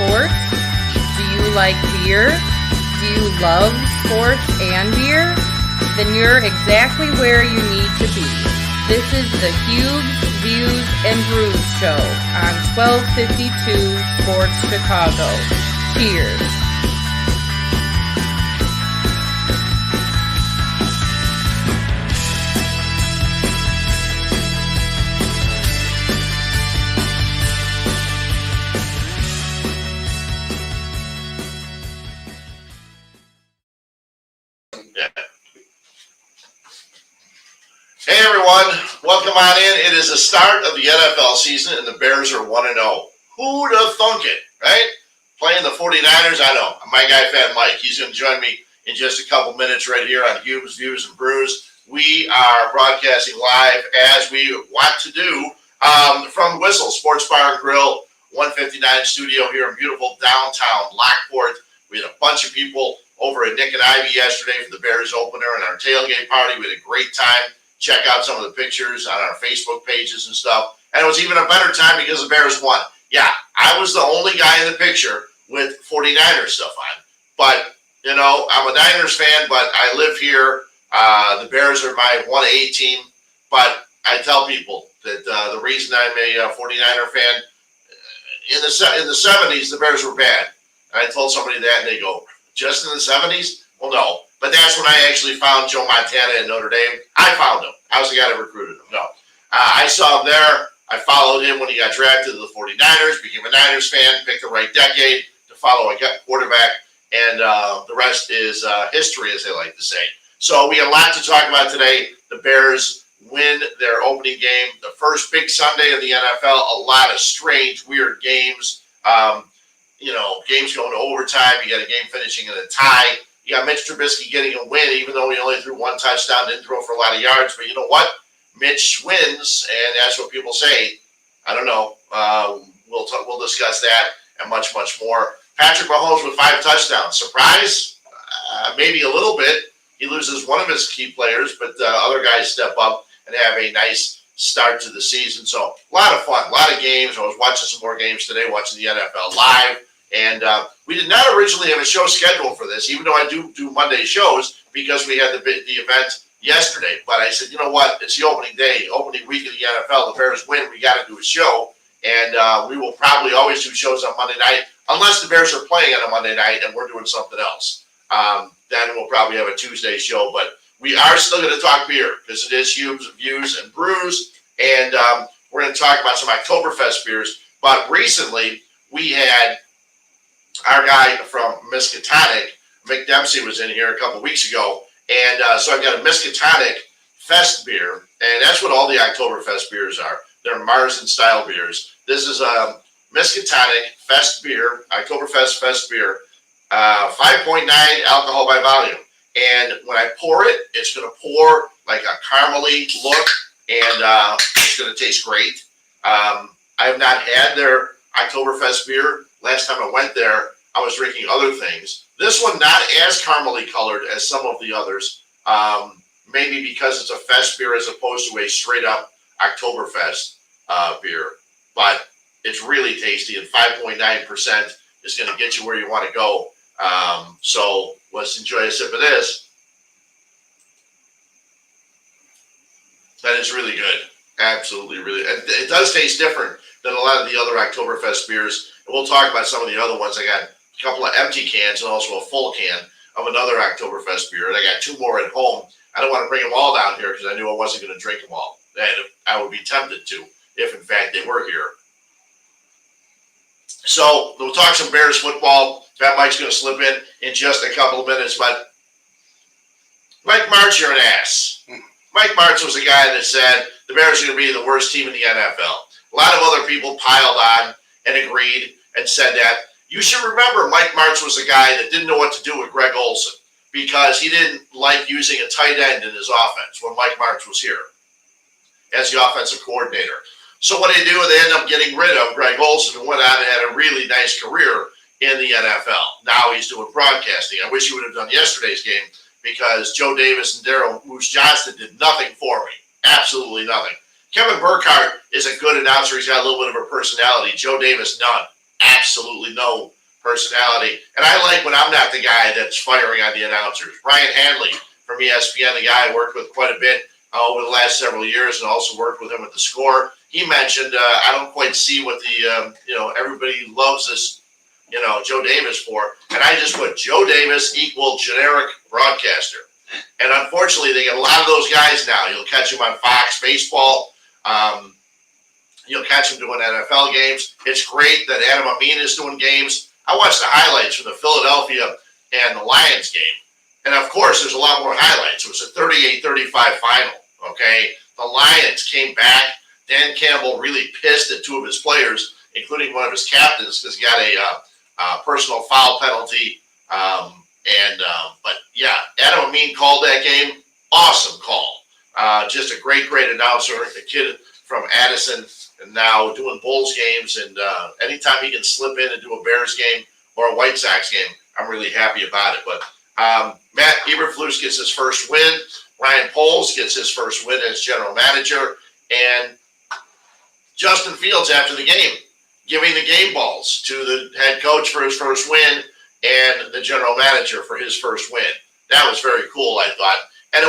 sports? Do you like beer? Do you love sports and beer? Then you're exactly where you need to be. This is the Huebs Views Brews show on 1252 Sports Chicago. Cheers. Hey everyone, welcome on in. It is the start of the NFL season and the Bears are 1-0. Who'd have thunk it, right? Playing the 49ers, I know. My guy FatMike, he's going to join me in just a couple minutes right here on Huebs Views Brews. We are broadcasting live as we want to do from Whistle Sports Bar and Grill, 159 studio here in beautiful downtown Lockport. We had a bunch of people over at Nick and Ivy yesterday for the Bears opener and our tailgate party. We had a great time. Check out some of the pictures on our Facebook pages and stuff. And it was even a better time because the Bears won. Yeah, I was the only guy in the picture with 49ers stuff on. But, you know, I'm a Niners fan, but I live here. The Bears are my 1A team. But I tell people that the reason I'm a 49er fan, in the 70s, the Bears were bad. And I told somebody that, and they go, just in the 70s? Well, no. But that's when I actually found Joe Montana at Notre Dame. I found him. I was the guy that recruited him. No. I saw him there. I followed him when he got drafted to the 49ers, became a Niners fan, picked the right decade to follow a quarterback, and the rest is history, as they like to say. So we have a lot to talk about today. The Bears win their opening game, the first big Sunday of the NFL. A lot of strange, weird games. Games going to overtime. You got a game finishing in a tie. You got Mitch Trubisky getting a win, even though he only threw one touchdown, didn't throw for a lot of yards. But you know what? Mitch wins, and that's what people say. I don't know. We'll discuss that and much, much more. Patrick Mahomes with 5 touchdowns. Surprise? Maybe a little bit. He loses one of his key players, but other guys step up and have a nice start to the season. So a lot of fun, a lot of games. I was watching some more games today, watching the NFL live. And we did not originally have a show scheduled for this, even though I do Monday shows, because we had the event yesterday. But I said, you know what? It's the opening day, opening week of the NFL. The Bears win. We got to do a show. And we will probably always do shows on Monday night, unless the Bears are playing on a Monday night and we're doing something else. Then we'll probably have a Tuesday show. But we are still going to talk beer, because it is Huebs Views and Brews. And we're going to talk about some Oktoberfest beers. But recently, we had our guy from Miskatonic, Mick Dempsey, was in here a couple weeks ago. And so I've got a Miskatonic Fest beer, and that's what all the Oktoberfest beers are. They're Marzen-style beers. This is a Miskatonic Fest beer, Oktoberfest Fest beer, 5.9 alcohol by volume. And when I pour it, it's going to pour like a caramely look, and it's going to taste great. I have not had their Oktoberfest beer. Last time I went there, I was drinking other things. This one not as caramely colored as some of the others, maybe because it's a fest beer as opposed to a straight-up Oktoberfest beer. But it's really tasty, and 5.9% is going to get you where you want to go. So let's enjoy a sip of this. That is really good. Absolutely really. It does taste different than a lot of the other Oktoberfest beers. And we'll talk about some of the other ones. I got a couple of empty cans and also a full can of another Oktoberfest beer. And I got 2 more at home. I don't want to bring them all down here because I knew I wasn't going to drink them all. And I would be tempted to if, in fact, they were here. So we'll talk some Bears football. FatMike's going to slip in just a couple of minutes. But Mike Martz, you're an ass. Mike Martz was a guy that said the Bears are going to be the worst team in the NFL. A lot of other people piled on and agreed and said that. You should remember Mike Martz was a guy that didn't know what to do with Greg Olsen because he didn't like using a tight end in his offense when Mike Martz was here as the offensive coordinator. So what they do, they end up getting rid of Greg Olsen, who went on and had a really nice career in the NFL. Now he's doing broadcasting. I wish he would have done yesterday's game because Joe Davis and Daryl Moose Johnston did nothing for me. Absolutely nothing. Kevin Burkhardt is a good announcer. He's got a little bit of a personality. Joe Davis, none. absolutely no personality. And I like when I'm not the guy that's firing on the announcers. Brian Hanley from ESPN, the guy I worked with quite a bit over the last several years and also worked with him at the Score. He mentioned, I don't quite see what the, everybody loves this, Joe Davis for. And I just put Joe Davis equal generic broadcaster. And unfortunately, they get a lot of those guys now. You'll catch them on Fox Baseball. You'll catch them doing NFL games. It's great that Adam Amin is doing games. I watched the highlights from the Philadelphia and the Lions game. And, of course, there's a lot more highlights. It was a 38-35 final, okay? The Lions came back. Dan Campbell really pissed at two of his players, including one of his captains, because he got a personal foul penalty. But, yeah, Adam Amin called that game. Awesome call. Just a great announcer. A kid from Addison and now doing Bulls games. And anytime he can slip in and do a Bears game or a White Sox game, I'm really happy about it. But Matt Eberflus gets his first win. Ryan Poles gets his first win as general manager. And Justin Fields, after the game, giving the game balls to the head coach for his first win and the general manager for his first win. That was very cool, I thought. And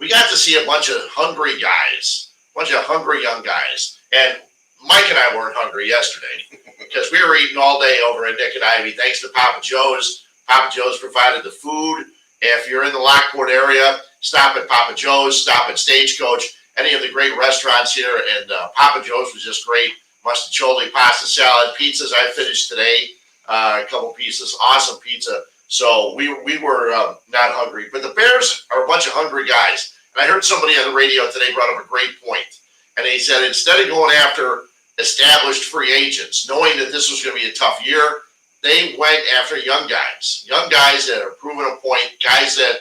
we got to see a bunch of hungry guys, a bunch of hungry young guys. And Mike and I weren't hungry yesterday because we were eating all day over at Nick and Ivy, thanks to Papa Joe's. Papa Joe's provided the food. If you're in the Lockport area, stop at Papa Joe's, stop at Stagecoach, any of the great restaurants here. And Papa Joe's was just great. Mustacholi, pasta salad, pizzas I finished today, a couple pieces, awesome pizza. So we were not hungry. But the Bears are a bunch of hungry guys. And I heard somebody on the radio today brought up a great point. And he said instead of going after established free agents, knowing that this was going to be a tough year, they went after young guys that are proving a point, guys that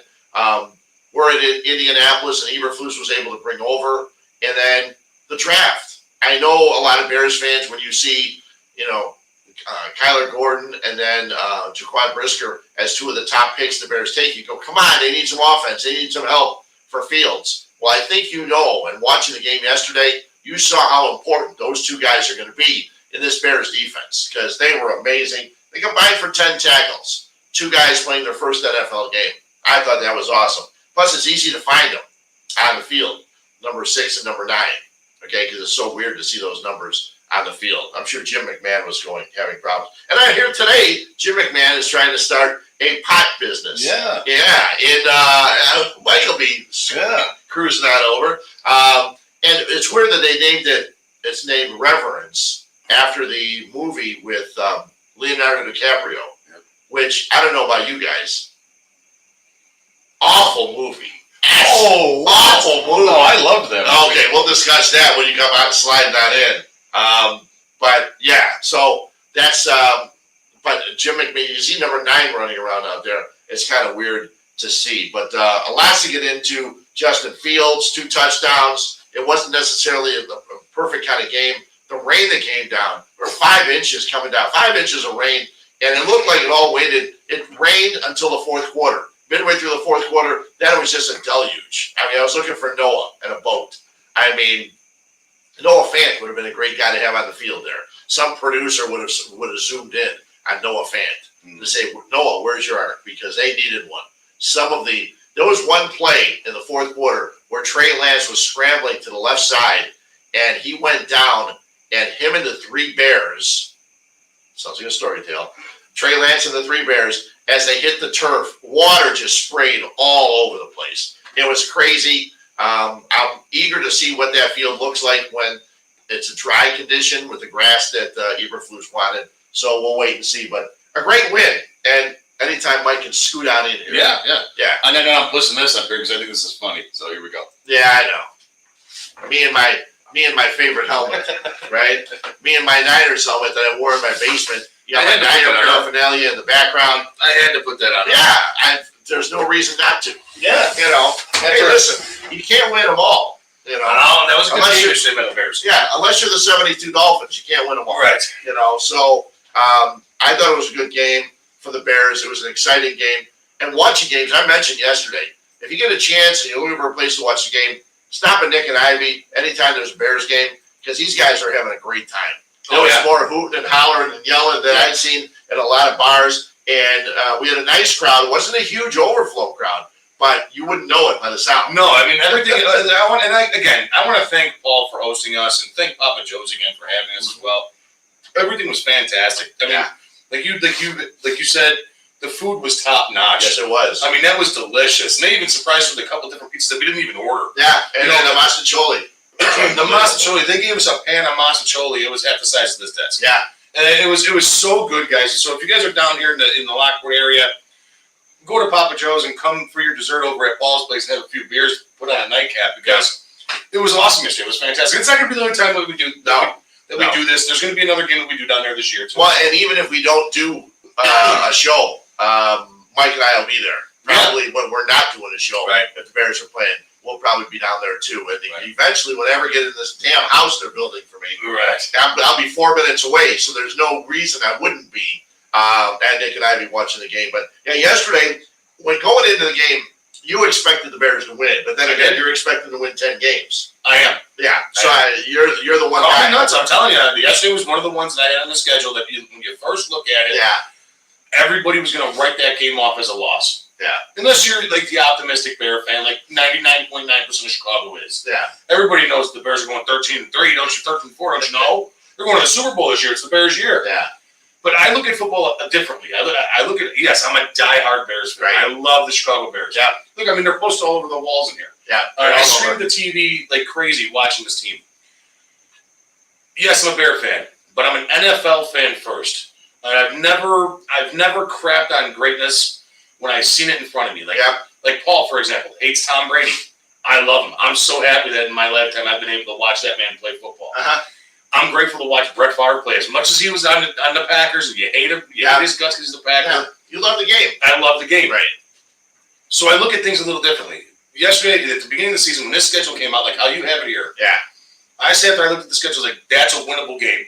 were in Indianapolis and Eberflus was able to bring over. And then the draft. I know a lot of Bears fans, when you see, Kyler Gordon and then Jaquan Brisker as two of the top picks the Bears take, you go, come on, they need some offense. They need some help for Fields. Well, I think and watching the game yesterday, you saw how important those two guys are going to be in this Bears defense because they were amazing. They combined for 10 tackles. Two guys playing their first NFL game. I thought that was awesome. Plus, it's easy to find them on the field, number 6 and number 9, okay, because it's so weird to see those numbers on the field. I'm sure Jim McMahon was having problems. And I hear today Jim McMahon is trying to start a pot business. Yeah. And Mike will be cruising that over. And it's weird that they named it, it's named Reverence after the movie with Leonardo DiCaprio, which I don't know about you guys. Awful movie. Awful movie. Oh, I loved that movie. Okay, we'll discuss that when you come out and slide that in. But yeah, so that's but Jim McMahon, you see number 9 running around out there. It's kind of weird to see. But a lot to get into. Justin Fields, 2 touchdowns. It wasn't necessarily a perfect kind of game. The rain that came down, or 5 inches coming down, 5 inches of rain, and it looked like it all waited. It rained until the fourth quarter. Midway through the fourth quarter, then it was just a deluge. I mean, I was looking for Noah and a boat. I mean, Noah Fant would have been a great guy to have on the field there. Some producer would have zoomed in on Noah Fant to say, Noah, where's your arc? Because they needed one. There was one play in the fourth quarter where Trey Lance was scrambling to the left side, and he went down, and him and the 3 Bears, sounds like a story tale, Trey Lance and the 3 Bears, as they hit the turf, water just sprayed all over the place. It was crazy. I'm eager to see what that field looks like when it's a dry condition with the grass that Eberflus wanted. So we'll wait and see. But a great win. And anytime Mike can scoot on in here. Yeah. And then I'm pushing this up here because I think this is funny. So here we go. Yeah, I know. Me and my favorite helmet, right? Me and my Niners helmet that I wore in my basement. You got my Niner paraphernalia in the background. I had to put that on. Yeah, there's no reason not to. Yeah. Hey, listen, you can't win them all. No, that was a good team about the Bears. Yeah, unless you're the 72 Dolphins, you can't win them all. Right. So I thought it was a good game for the Bears. It was an exciting game. And watching games, I mentioned yesterday, if you get a chance and you're looking for a place to watch the game, stop at Nick and Ivy anytime there's a Bears game because these guys are having a great time. There was more hooting and hollering and yelling than I'd seen at a lot of bars. And we had a nice crowd. It wasn't a huge overflow crowd, but you wouldn't know it by the sound. No, I mean, everything. I want to thank Paul for hosting us and thank Papa Joe's again for having us as well. Everything was fantastic. I mean, like you said, the food was top notch. Yes, it was. I mean, that was delicious. And they even surprised us with a couple different pizzas that we didn't even order. Yeah, and then the masticholi. The masticholi. They gave us a pan of masticholi. It was half the size of this desk. Yeah. And it was so good, guys. So if you guys are down here in the Lockport area, go to Papa Joe's and come for your dessert over at Paul's place and have a few beers, put on a nightcap, because it was awesome yesterday. It was fantastic. It's not going to be the only time that we do do this. There's going to be another game that we do down there this year, too. Well, and even if we don't do a show, Mike and I will be there. Probably when we're not doing a show, if the Bears are playing, we'll probably be down there too. And eventually, when I ever get in this damn house they're building for me, I'll be 4 minutes away, so there's no reason I wouldn't be. And Nick and I be watching the game. But yeah, yesterday, when going into the game, you expected the Bears to win, but then again, you're expected to win 10 games. I am. Yeah. So you're the one guy. Call me nuts. I'm telling you, yesterday was one of the ones that I had on the schedule that when you first look at it, everybody was going to write that game off as a loss. Yeah. Unless you're like the optimistic Bear fan, like 99.9% of Chicago is. Yeah. Everybody knows the Bears are going 13-3, don't you? 13-4, don't you know? They're going to the Super Bowl this year. It's the Bears' year. Yeah. But I look at football differently. I look at I'm a diehard Bears fan. I love the Chicago Bears. Yeah. Look, I mean, they're posted all over the walls in here. Yeah. I stream the TV like crazy watching this team. Yes, I'm a Bear fan, but I'm an NFL fan first. I've never crapped on greatness when I've seen it in front of me. Like Paul, for example, hates Tom Brady. I love him. I'm so happy that in my lifetime I've been able to watch that man play football. I'm grateful to watch Brett Favre play. As much as he was on the Packers, and you hate him, you hate his guts because he's the Packer. Yeah. You love the game. I love the game. Right. So I look at things a little differently. Yesterday, at the beginning of the season, when this schedule came out, like how you have it here, I sat there, I looked at the schedule, like, that's a winnable game.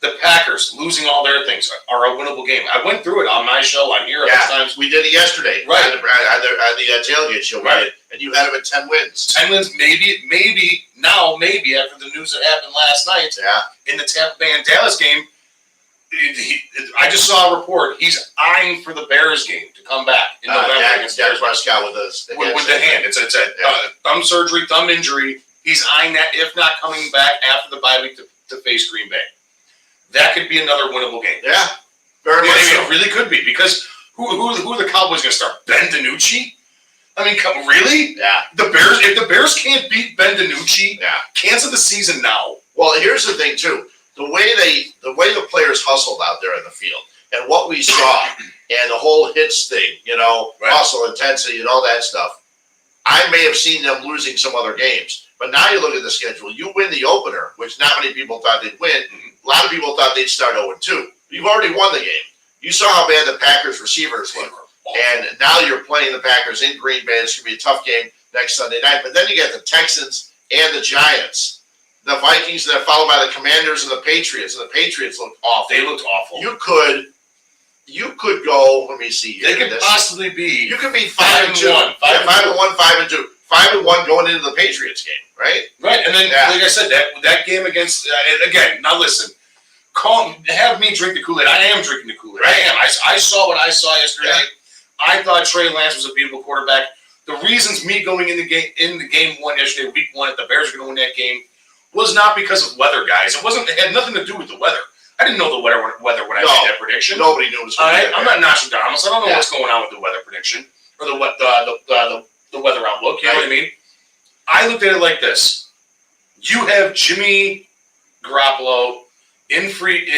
The Packers losing all their things are a winnable game. I went through it on my show on here a bunch of times. We did it yesterday. Right. On the tailgate show. Right. And you had them at 10 wins. 10 wins, maybe after the news that happened last night in the Tampa Bay and Dallas game, I just saw a report. He's eyeing for the Bears game to come back in November against Dak Prescott with the hand. It's a thumb surgery, thumb injury. He's eyeing that, if not coming back after the bye week to face Green Bay. That could be another winnable game. Yeah, very much so. It really could be, because who are the Cowboys going to start? Ben DiNucci? I mean, really? Yeah. If the Bears can't beat Ben DiNucci, cancel the season now. Well, here's the thing too: the way the players hustled out there in the field, and what we saw, and the whole hits thing, hustle, intensity, and all that stuff. I may have seen them losing some other games, but now you look at the schedule. You win the opener, which not many people thought they'd win. A lot of people thought they'd start 0-2. You've already won the game. You saw how bad the Packers receivers look. And now you're playing the Packers in Green Bay. It's going to be a tough game next Sunday night. But then you get the Texans and the Giants. The Vikings that are followed by the Commanders and the Patriots. And the Patriots looked awful. They looked awful. You could go, let me see here. They could possibly be. You could be 5-1. 5-1, 5-2. 5-1 going into the Patriots game, right? Right, and then, like I said, that game against, again, now listen, have me drink the Kool-Aid. I am drinking the Kool-Aid. Right. I am. I saw what I saw yesterday. Yeah. I thought Trey Lance was a beautiful quarterback. The reasons me going in the game one yesterday, week one, that the Bears were going to win that game, was not because of weather, guys. It had nothing to do with the weather. I didn't know the weather when I made that prediction. Nobody knew it was going to be I'm not Nostradamus. I don't know what's going on with the weather prediction or the weather outlook. You know what I mean? I looked at it like this: you have Jimmy Garoppolo in free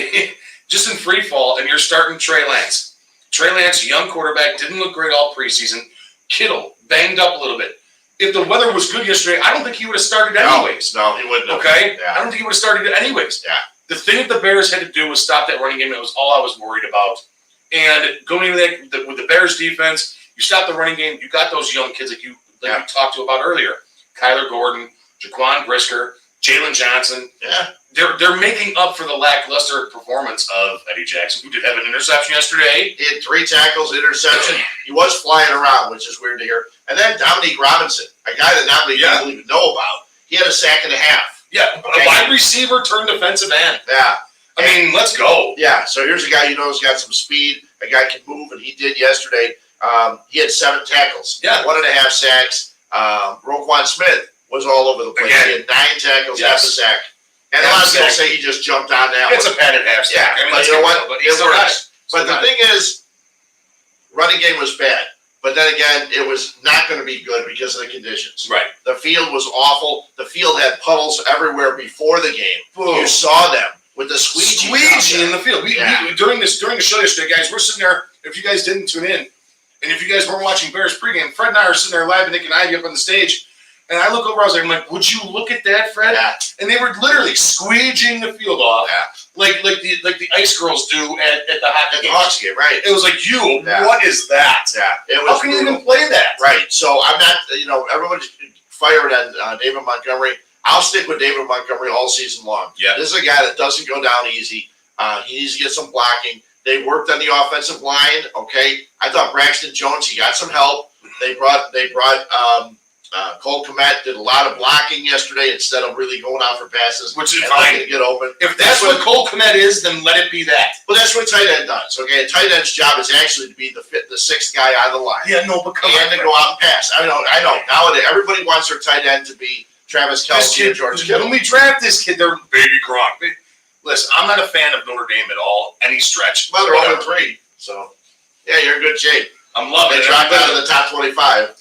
fall, and you're starting Trey Lance. Trey Lance, young quarterback, didn't look great all preseason. Kittle banged up a little bit. If the weather was good yesterday, I don't think he would have started anyways. No, he wouldn't have. Okay? Yeah. I don't think he would have started it anyways. Yeah. The thing that the Bears had to do was stop that running game. That was all I was worried about. And going into that with the Bears defense, you stop the running game. You got those young kids like you talked to about earlier. Kyler Gordon, Jaquan Brisker, Jalen Johnson. Yeah. They're making up for the lackluster performance of Eddie Jackson, who did have an interception yesterday. He had 3 tackles, interception. He was flying around, which is weird to hear. And then Dominique Robinson, a guy that not many people even know about, he had a sack and a half. Yeah, a wide receiver turned defensive end. Yeah. I mean, let's go. Yeah, so here's a guy you know has got some speed. A guy can move, and he did yesterday. He had 7 tackles. Yeah. 1.5 sacks. Roquan Smith was all over the place. Again. He had 9 tackles, half a sack. And a lot of people say he just jumped on that It's one. a padded half sack. Yeah, I mean, but you know what? But It works. But the thing is, running game was bad. But then again, it was not going to be good because of the conditions. Right. The field was awful. The field had puddles everywhere before the game. Boom. You saw them with the squeegee in the field. We during the show yesterday, guys, we're sitting there. If you guys didn't tune in, and if you guys weren't watching Bears pregame, Fred and I are sitting there live, and Nick and Ivy up on the stage. And I look over, I was like, would you look at that, Fred? Yeah. And they were literally squeegeeing the field off, Yeah. like the ice girls do at the hockey game. Hawks game, right? It was like, Yeah. what is that? Yeah, it was. How can you even play that? Right. So I'm not. Everyone's fired on David Montgomery. I'll stick with David Montgomery all season long. Yeah. This is a guy that doesn't go down easy. He needs to get some blocking. They worked on the offensive line. Okay. I thought Braxton Jones. He got some help. They brought Cole Kmet, did a lot of blocking yesterday instead of really going out for passes. Which is and fine. letting it get open. If that's what Cole Kmet is, then let it be that. Well, that's what a tight end does. Okay, a tight end's job is actually to be the 6th guy on the line. Yeah, no, but come and on. to go out and pass. I know. Nowadays, everybody wants their tight end to be Travis Kelce and George Kittle. When we draft this kid, they're baby Gronk. Listen, I'm not a fan of Notre Dame at all, any stretch. Well, they're 0-3, so yeah, you're in good shape. I'm loving They it. dropped out of the top 25.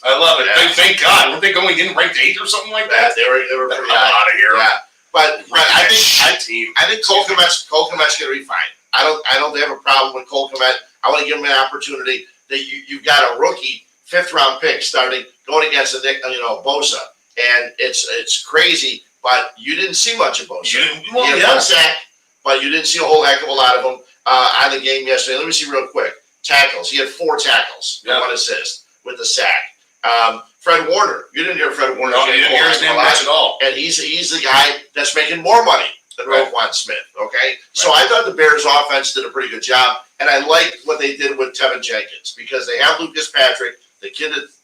I love it. Yeah. Thank God. Weren't they going in ranked 8 or something like Yeah, that? they were pretty I'm high. out of here. Yeah, but I think Cole Kmet's going to be fine. I don't have a problem with Cole Kmet. I want to give him an opportunity. That you've got a rookie 5th round pick starting going against Bosa, and it's crazy. But you didn't see much of Bosa. He had 1 sack, but you didn't see a whole heck of a lot of him on the game yesterday. Let me see real quick. Tackles. He had 4 tackles and 1 assist with the sack. Fred Warner. You didn't hear Fred Warner. No, you didn't hear his name much at all. And he's the guy that's making more money than Roquan Smith. Okay, right. So I thought the Bears' offense did a pretty good job, and I liked what they did with Tevin Jenkins because they have Lucas Patrick. The kid is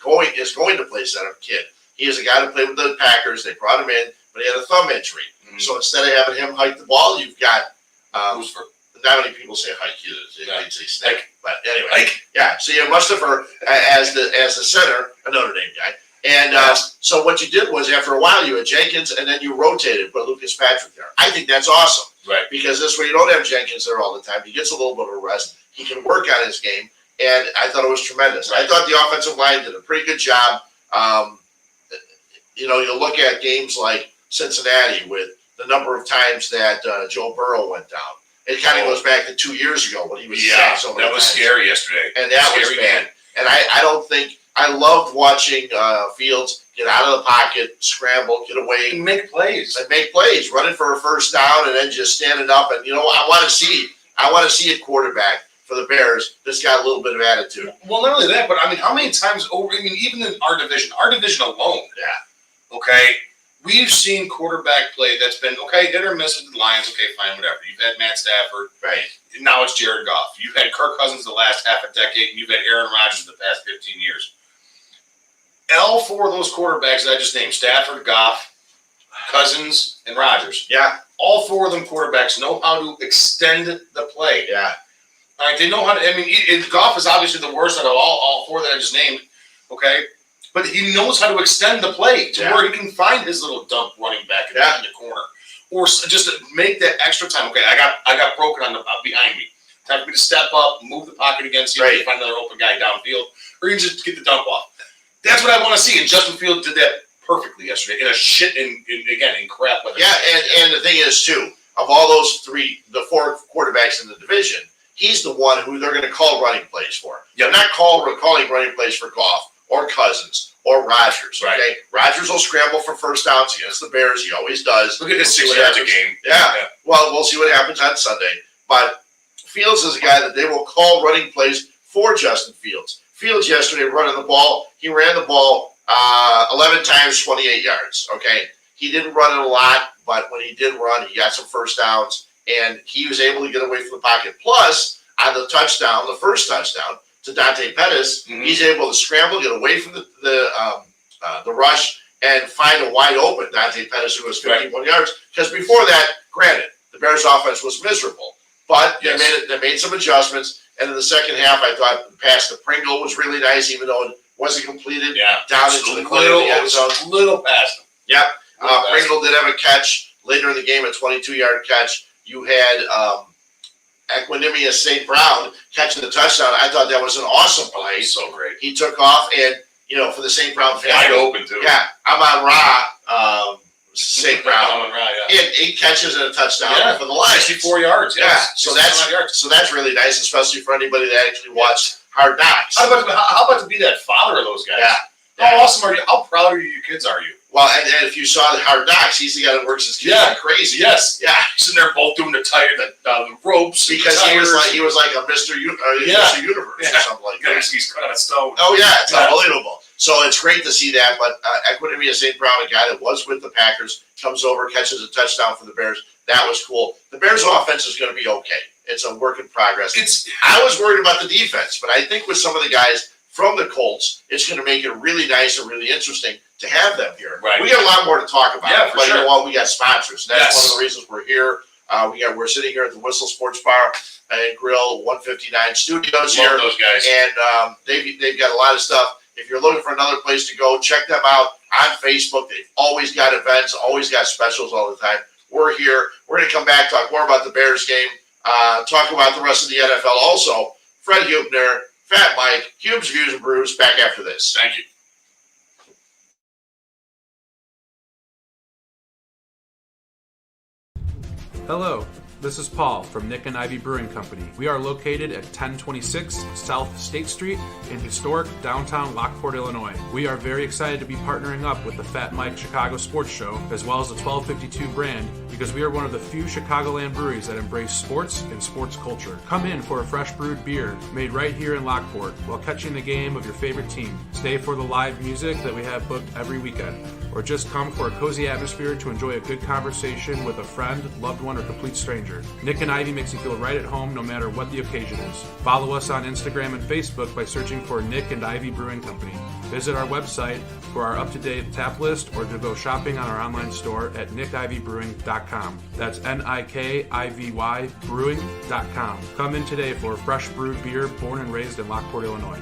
going to play center. Kid. He is a guy to play with the Packers. They brought him in, but he had a thumb injury. Mm-hmm. So instead of having him hike the ball, you've got. Not many people say hike. They say snake. But anyway, yeah. So you have Mustipher as the center, a Notre Dame guy. And so what you did was after a while you had Jenkins and then you rotated, put Lucas Patrick there. I think that's awesome. Right. Because this way you don't have Jenkins there all the time. He gets a little bit of a rest. He can work on his game. And I thought it was tremendous. Right. I thought the offensive line did a pretty good job. You look at games like Cincinnati with the number of times that Joe Burrow went down. It kind of goes back to 2 years ago when he was sacked so many that was times. scary yesterday. And that was bad. Game. And I don't think I loved watching Fields get out of the pocket, scramble, get away, and make plays, running for a first down, and then just standing up. And I want to see a quarterback for the Bears that's got a little bit of attitude. Well, not only that, but I mean, how many times over? I mean, even in our division alone. Yeah. Okay. We've seen quarterback play that's been, hit or miss with the Lions. Okay, fine, whatever. You've had Matt Stafford. Right. Now it's Jared Goff. You've had Kirk Cousins the last half a decade, and you've had Aaron Rodgers the past 15 years. All 4 of those quarterbacks that I just named, Stafford, Goff, Cousins, and Rodgers. Yeah. All 4 of them quarterbacks know how to extend the play. Yeah. All right, they know how to, Goff is obviously the worst out of all 4 that I just named, okay? But he knows how to extend the play to where he can find his little dump running back in the corner, or just to make that extra time. Okay, I got broken behind me. Time for me to step up, move the pocket again, see if I can find another open guy downfield, or you just get the dump off. That's what I want to see. And Justin Fields did that perfectly yesterday in crap weather. Yeah, and the thing is too, of all those 4 quarterbacks in the division, he's the one who they're going to call running plays for. They're not calling running plays for Goff or Cousins or Rodgers. Okay, right. Rodgers will scramble for first downs against the Bears. He always does. Look at this 6 yards a game. Yeah. Well, we'll see what happens on Sunday. But Fields is a guy that they will call running plays for Justin Fields. Fields yesterday running the ball. He ran the ball 11 times, 28 yards. Okay, he didn't run it a lot, but when he did run, he got some first downs, and he was able to get away from the pocket. Plus, on the touchdown, the first touchdown to Dante Pettis, he's able to scramble, get away from the rush, and find a wide open Dante Pettis who was 51 yards. Because before that, granted, the Bears' offense was miserable, but they made some adjustments. And in the second half, I thought the pass to Pringle was really nice, even though it wasn't completed. Down into the corner of the end zone. Little past him. Yep. Pringle did have a catch later in the game, a 22-yard catch. You had Equanimous St. Brown catching the touchdown. I thought that was an awesome play. So great. He took off, and, for the St. Brown family. Wide open, too. Yeah. Amon-Ra, St. Brown. Amon-Ra, He had 8 catches and a touchdown for the Lions. 64 yards. Yes. Yeah. So that's really nice, especially for anybody that actually watched Hard Knocks. How about to be that father of those guys? Yeah. How awesome are you? How proud of your kids are you? Well, and if you saw the Hard Knocks, he's the guy that works his kids like crazy. Yes. Yeah. Sitting there both doing the ropes. Because he was like a Mr. Mr. Universe or something like that. He's cut on a stone. Oh, yeah. It's unbelievable. So it's great to see that. But Equanimous St. Brown, a guy that was with the Packers, comes over, catches a touchdown for the Bears. That was cool. The Bears' offense is going to be okay. It's a work in progress. I was worried about the defense, but I think with some of the guys from the Colts, it's going to make it really nice and really interesting to have them here. Right. We got a lot more to talk about. Yeah, for sure. You know what? We got sponsors. And that's one of the reasons we're here. We're sitting here at the Whistle Sports Bar and Grill 159 Studios here. Love those guys. And they've got a lot of stuff. If you're looking for another place to go, check them out on Facebook. They've always got events, always got specials all the time. We're here. We're going to come back, talk more about the Bears game, talk about the rest of the NFL also. Fred Huebner, Fat Mike, Huebs Views Brews, back after this. Thank you. Hello, this is Paul from Nick and Ivy Brewing Company. We are located at 1026 South State Street in historic downtown Lockport, Illinois. We are very excited to be partnering up with the FatMike ChicagoSports Show as well as the 1252 brand because we are one of the few Chicagoland breweries that embrace sports and sports culture. Come in for a fresh brewed beer made right here in Lockport while catching the game of your favorite team. Stay for the live music that we have booked every weekend. Or just come for a cozy atmosphere to enjoy a good conversation with a friend, loved one, or complete stranger. Nick and Ivy makes you feel right at home no matter what the occasion is. Follow us on Instagram and Facebook by searching for Nick and Ivy Brewing Company. Visit our website for our up-to-date tap list or to go shopping on our online store at nickivybrewing.com. That's Nikivy brewing.com. Come in today for a fresh brewed beer born and raised in Lockport, Illinois.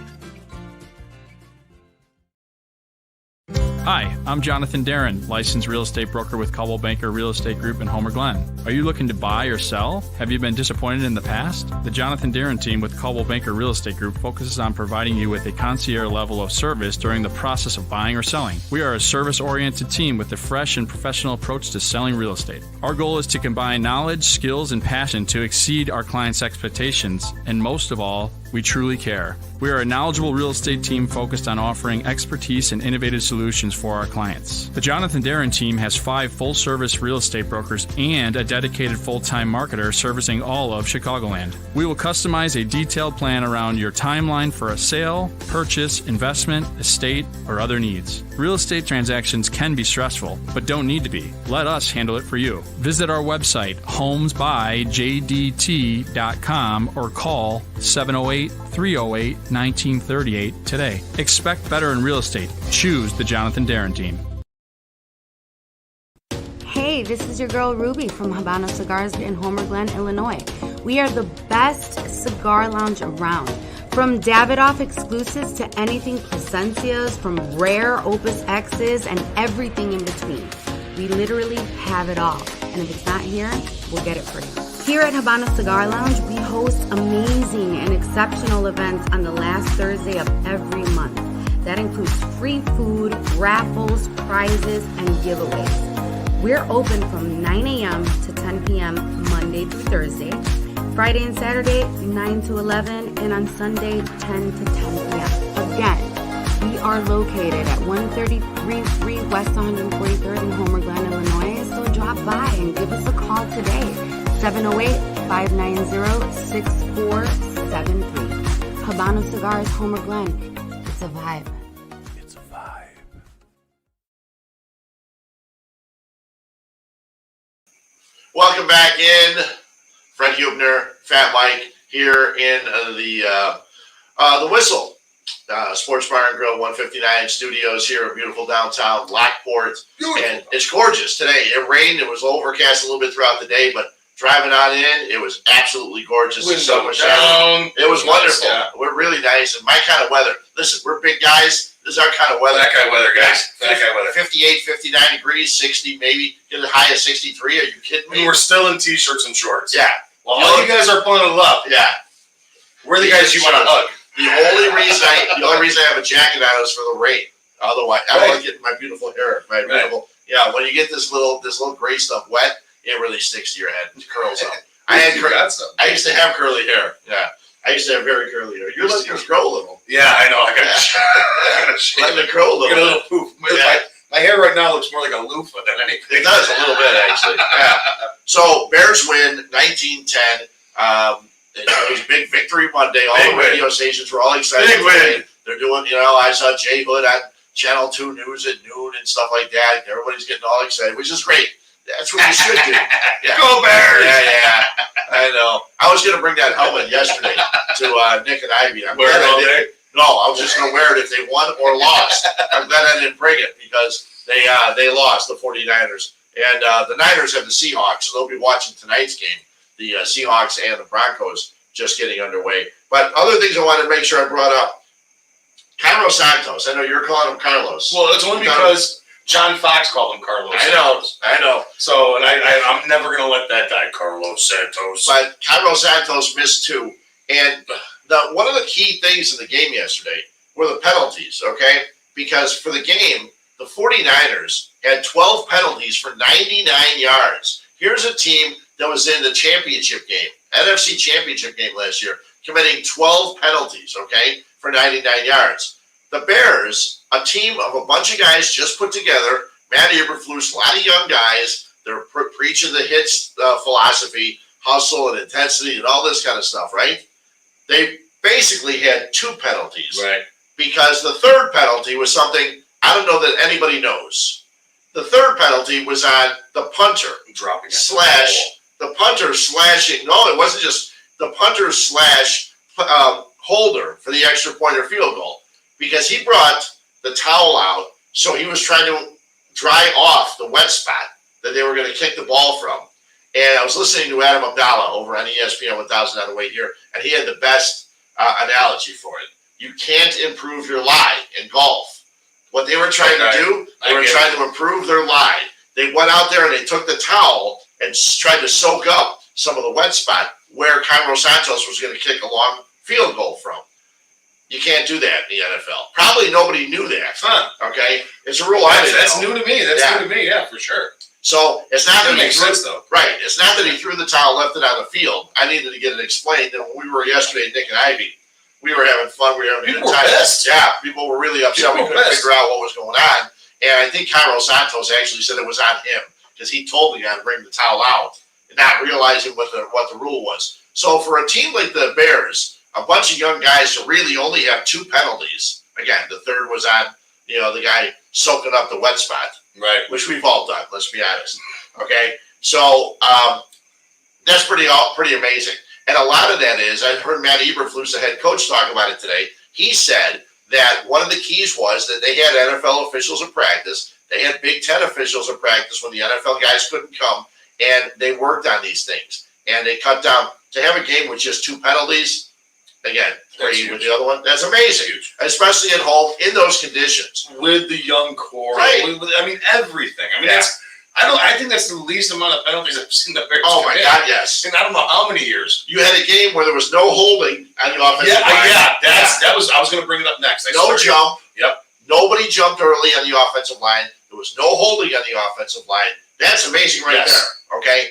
Hi, I'm Jonathan Darren, licensed real estate broker with Coldwell Banker Real Estate Group in Homer Glen. Are you looking to buy or sell? Have you been disappointed in the past? The Jonathan Darren team with Coldwell Banker Real Estate Group focuses on providing you with a concierge level of service during the process of buying or selling. We are a service-oriented team with a fresh and professional approach to selling real estate. Our goal is to combine knowledge, skills, and passion to exceed our clients' expectations, and most of all, we truly care. We are a knowledgeable real estate team focused on offering expertise and innovative solutions for our clients. The Jonathan Darren team has 5 full-service real estate brokers and a dedicated full-time marketer servicing all of Chicagoland. We will customize a detailed plan around your timeline for a sale, purchase, investment, estate, or other needs. Real estate transactions can be stressful, but don't need to be. Let us handle it for you. Visit our website, homesbyjdt.com, or call 708-308-1938 today. Expect better in real estate. Choose the Jonathan Darren team. Hey, this is your girl Ruby from Habano Cigars in Homer Glen, Illinois. We are the best cigar lounge around. From Davidoff exclusives to anything Placencias, from rare Opus X's and everything in between. We literally have it all. And if it's not here, we'll get it for you. Here at Habano Cigar Lounge, we host amazing and exceptional events on the last Thursday of every month. That includes free food, raffles, prizes, and giveaways. We're open from 9 a.m. to 10 p.m. Monday through Thursday, Friday and Saturday 9 to 11, and on Sunday 10 to 10 p.m. Again, we are located at 133 West 143rd in Homer Glen, Illinois, so drop by and give us a call today, 708-590-6473. Habano Cigars, Homer Glen. It's a vibe. It's a vibe. Welcome back in. Fred Huebner, Fat Mike, here in the Whistle Sports Bar and Grill 159 Studios here in beautiful downtown Lockport. Beautiful. And it's gorgeous today. It rained. It was overcast a little bit throughout the day, but driving on in, it was absolutely gorgeous. The sun was shining. It was wonderful. Yeah. We're really nice and my kind of weather. Listen, we're big guys. This is our kind of weather. That kind of weather, guys. That kind of weather. 58, 59 degrees, 60 maybe. Get a high of 63. Are you kidding me? And we're still in t-shirts and shorts. Yeah. Well, all you guys are bundled up. Yeah. We're the guys you want to hug. The only reason I have a jacket on is for the rain. Otherwise, I want to get my beautiful hair. Beautiful. Yeah, when you get this little gray stuff wet, it really sticks to your head. It curls up. I used to have curly hair. Yeah, I used to have very curly hair. Yours grow a little. Yeah, I know. I got to Let it grow a little. Get a little poof. Yeah. My hair right now looks more like a loofah than anything. It does a little bit actually. Yeah. So Bears win 19-10. It was a big victory Monday. All the radio stations were all excited. Big win. They're doing, I saw Jay Hood on Channel 2 News at noon and stuff like that. Everybody's getting all excited, which is great. That's what you should do. Yeah. Go Bears! Yeah. I know. I was going to bring that helmet yesterday to Nick and Ivy. Wear it all day? No, I was just going to wear it if they won or lost. I'm glad I didn't bring it because they lost, the 49ers. And the Niners have the Seahawks, so they'll be watching tonight's game. The Seahawks and the Broncos just getting underway. But other things I wanted to make sure I brought up. Carlos Santos. I know you're calling him Carlos. Well, it's only because John Fox called him Carlos Santos. I know. So, and I'm never going to let that die, Carlos Santos. But Carlos Santos missed 2. And one of the key things in the game yesterday were the penalties, okay? Because for the game, the 49ers had 12 penalties for 99 yards. Here's a team that was in the championship game, NFC championship game last year, committing 12 penalties, okay, for 99 yards. The Bears, a team of a bunch of guys just put together, Matt Eberflus, a lot of young guys, they're preaching the hits philosophy, hustle and intensity and all this kind of stuff, right? They basically had 2 penalties. Right. Because the third penalty was something I don't know that anybody knows. The third penalty was on the punter dropping the punter slashing. No, it wasn't just the punter slash holder for the extra point or field goal because he brought the towel out, so he was trying to dry off the wet spot that they were going to kick the ball from. And I was listening to Adam Abdallah over on ESPN 1000 on the way here, and he had the best analogy for it. You can't improve your lie in golf. What they were trying to do, they were trying to improve their lie. They went out there and they took the towel and tried to soak up some of the wet spot where Carlos Santos was going to kick a long field goal from. You can't do that in the NFL. Probably nobody knew that. Okay? It's a rule I didn't know. That's new to me. That's new to me, yeah, for sure. So it's not that makes sense, though. Right. It's not that he threw the towel, left it on the field. I needed to get it explained. And when we were yesterday, Nick and Ivy, we were having fun. We were having a good time. Pissed. Yeah, people were really upset. We couldn't figure out what was going on. And I think Carlos Santos actually said it was on him because he told the guy to bring the towel out and not realizing what the rule was. So for a team like the Bears, a bunch of young guys to really only have 2 penalties. Again, the third was on, the guy soaking up the wet spot. Right. Which we've all done, let's be honest. Okay? So that's pretty amazing. And a lot of that is, I heard Matt Eberflus, the head coach, talk about it today. He said that one of the keys was that they had NFL officials at practice. They had Big Ten officials at practice when the NFL guys couldn't come, and they worked on these things. And they cut down. To have a game with just 2 penalties, again, 3 with the other one, that's amazing. Huge. Especially at home in those conditions. With the young core. Right. Everything. I think that's the least amount of penalties I've seen the Bears. Oh my God, yes. And I don't know how many years. You had a game where there was no holding on the offensive line. I was going to bring it up next. No jump. Yep. Nobody jumped early on the offensive line. There was no holding on the offensive line. That's amazing right there. Okay.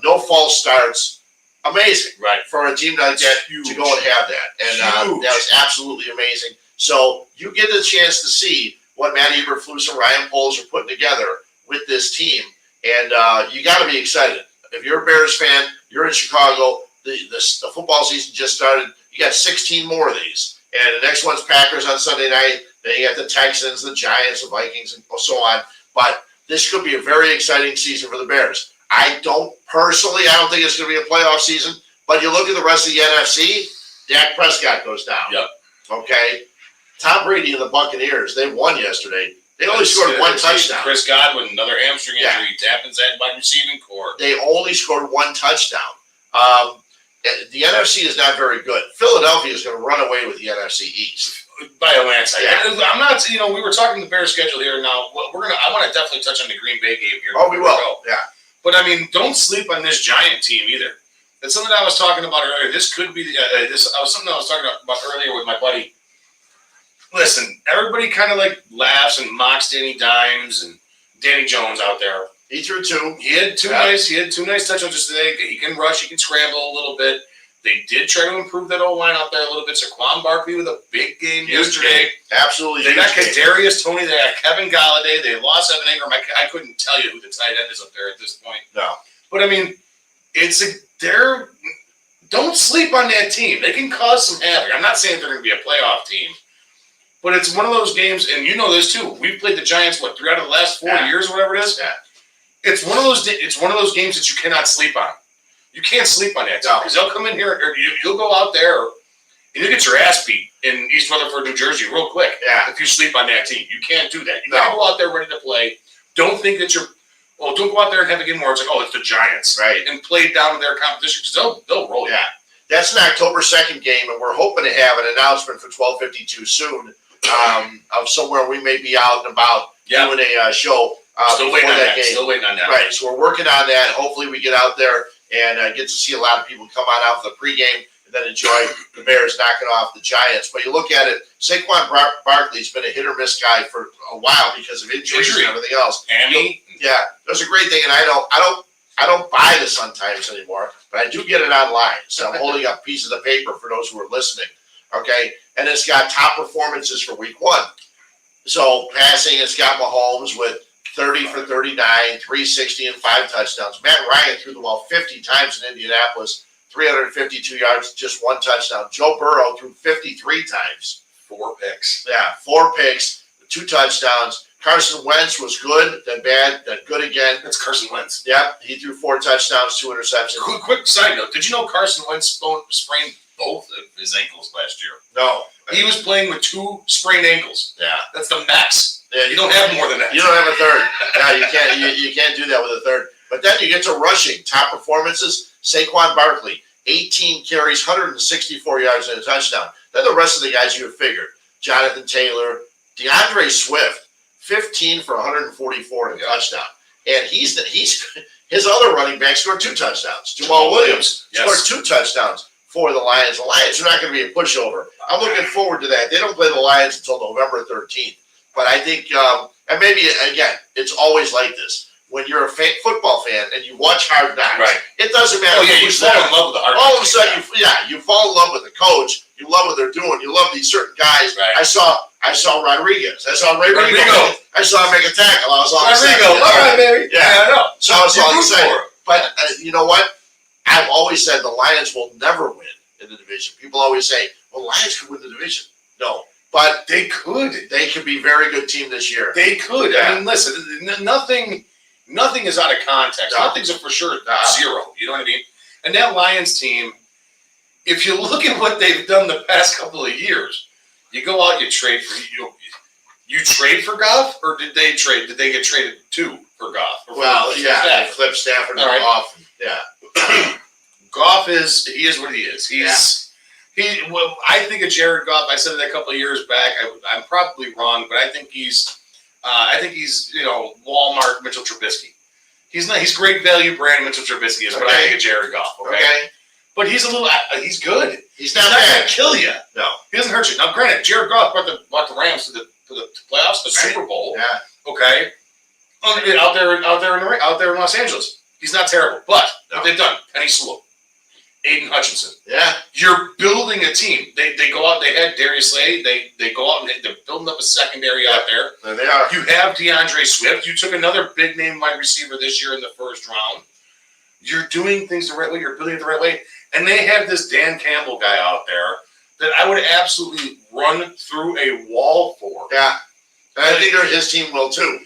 No false starts. Amazing. Right. For a team like that to go and have that. And that was absolutely amazing. So you get a chance to see what Matt Eberflus and Ryan Poles are putting together with this team. And you got to be excited. If you're a Bears fan, you're in Chicago, the football season just started. You got 16 more of these. And the next one's Packers on Sunday night. Then you got the Texans, the Giants, the Vikings, and so on. But this could be a very exciting season for the Bears. I don't think it's going to be a playoff season. But you look at the rest of the NFC, Dak Prescott goes down. Yep. Okay? Tom Brady and the Buccaneers, they won yesterday. They only scored one touchdown. Chris Godwin, another hamstring injury, happens at wide receiving core. They only scored one touchdown. The NFC is not very good. Philadelphia is going to run away with the NFC East by a landslide. Yeah. I'm not. We were talking the Bears schedule here. Now I want to definitely touch on the Green Bay game here. Oh, we will. Yeah. But I mean, don't sleep on this Giant team either. That's something I was talking about earlier. This could be something I was talking about earlier with my buddy. Listen, everybody kind of like laughs and mocks Danny Dimes and Danny Jones out there. He threw two. He had two nice touchdowns just today. He can rush. He can scramble a little bit. They did try to improve that O-line out there a little bit. Saquon Barkley with a big game yesterday. Absolutely. They got Kadarius Toney. They got Kevin Galladay. They lost Evan Ingram. I couldn't tell you who the tight end is up there at this point. No. But, I mean, don't sleep on that team. They can cause some havoc. I'm not saying they're going to be a playoff team. But it's one of those games, and you know this too. We've played the Giants, 3 out of the last 4 years or whatever it is? Yeah. It's one of those games that you cannot sleep on. You can't sleep on that team because they'll come in here, or you'll go out there, and you'll get your ass beat in East Rutherford, New Jersey, real quick. Yeah. If you sleep on that team, you can't do that. You got to go out there ready to play. Don't think that don't go out there and have a game where it's like, it's the Giants, right? And play down to their competition because they'll roll you. Yeah, that's an October 2nd game, and we're hoping to have an announcement for 12:52 soon. Of somewhere we may be out and about doing a show. Still waiting on that. Still waiting on that. Right, so we're working on that. Hopefully we get out there and get to see a lot of people come on out for the pregame and then enjoy the Bears knocking off the Giants. But you look at it, Saquon Barkley's been a hit or miss guy for a while because of injuries and everything else. Yeah, that's a great thing, and I don't buy the Sun Times anymore, but I do get it online. So I'm holding up pieces of paper for those who are listening. Okay, and it's got top performances for week 1. So passing, it's got Mahomes with 30 for 39, 360, and 5 touchdowns. Matt Ryan threw the ball 50 times in Indianapolis, 352 yards, just 1 touchdown. Joe Burrow threw 53 times. 4 picks. Yeah, 4 picks, 2 touchdowns. Carson Wentz was good, then bad, then good again. That's Carson Wentz. Yep, he threw 4 touchdowns, 2 interceptions. Quick side note, did you know Carson Wentz sprained both of his ankles last year? No. He was playing with 2 sprained ankles. Yeah. That's the max. Yeah, you don't have more than that. You don't have a third. Yeah, you can't do that with a third. But then you get to rushing. Top performances, Saquon Barkley, 18 carries, 164 yards and a touchdown. Then the rest of the guys you have figured. Jonathan Taylor, DeAndre Swift, 15 for 144 and a touchdown. And he's his other running back scored 2 touchdowns. Jamal Williams scored 2 touchdowns for the Lions. The Lions are not going to be a pushover. I'm looking forward to that. They don't play the Lions until November 13th. But I think, and maybe, again, it's always like this. When you're a football fan and you watch Hard Knocks, it doesn't matter. You fall in love with the Hard Knocks. All of a sudden, you fall in love with the coach. You love what they're doing. You love these certain guys. Right. I saw Rodriguez. I saw Ray Rodrigo. I saw him make a tackle. I was all excited. All right, baby. Yeah, I know. So I was all excited. But you know what? I've always said the Lions will never win in the division. People always say, well, Lions could win the division. No. But they could. They could be a very good team this year. They could. Yeah. I mean, listen, nothing is out of context. No. Nothing's a for sure 0. You know what I mean? And that Lions team, if you look at what they've done the past couple of years, you go out, you trade for you trade for Goff, or did they get traded for Goff? Well, they flipped Stafford and Goff. Yeah. Goff he is what he is. I think of Jared Goff. I said it a couple of years back. I'm probably wrong, but I think he's Walmart Mitchell Trubisky. He's great value brand Mitchell Trubisky is what I think of Jared Goff. Okay. But he's good. He's not going to kill you. No. He doesn't hurt you. Now, granted, Jared Goff brought the Rams to the playoffs, the Super Bowl. Yeah. Okay. Out there in Los Angeles. He's not terrible. But what they've done, Penny Sewell, Aiden Hutchinson. Yeah. You're building a team. They go out, they had Darius Slay, they go out and they're building up a secondary out there. There they are. You have DeAndre Swift. You took another big name wide receiver this year in the first round. You're doing things the right way, you're building it the right way. And they have this Dan Campbell guy out there that I would absolutely run through a wall for. Yeah. And I think his team will too.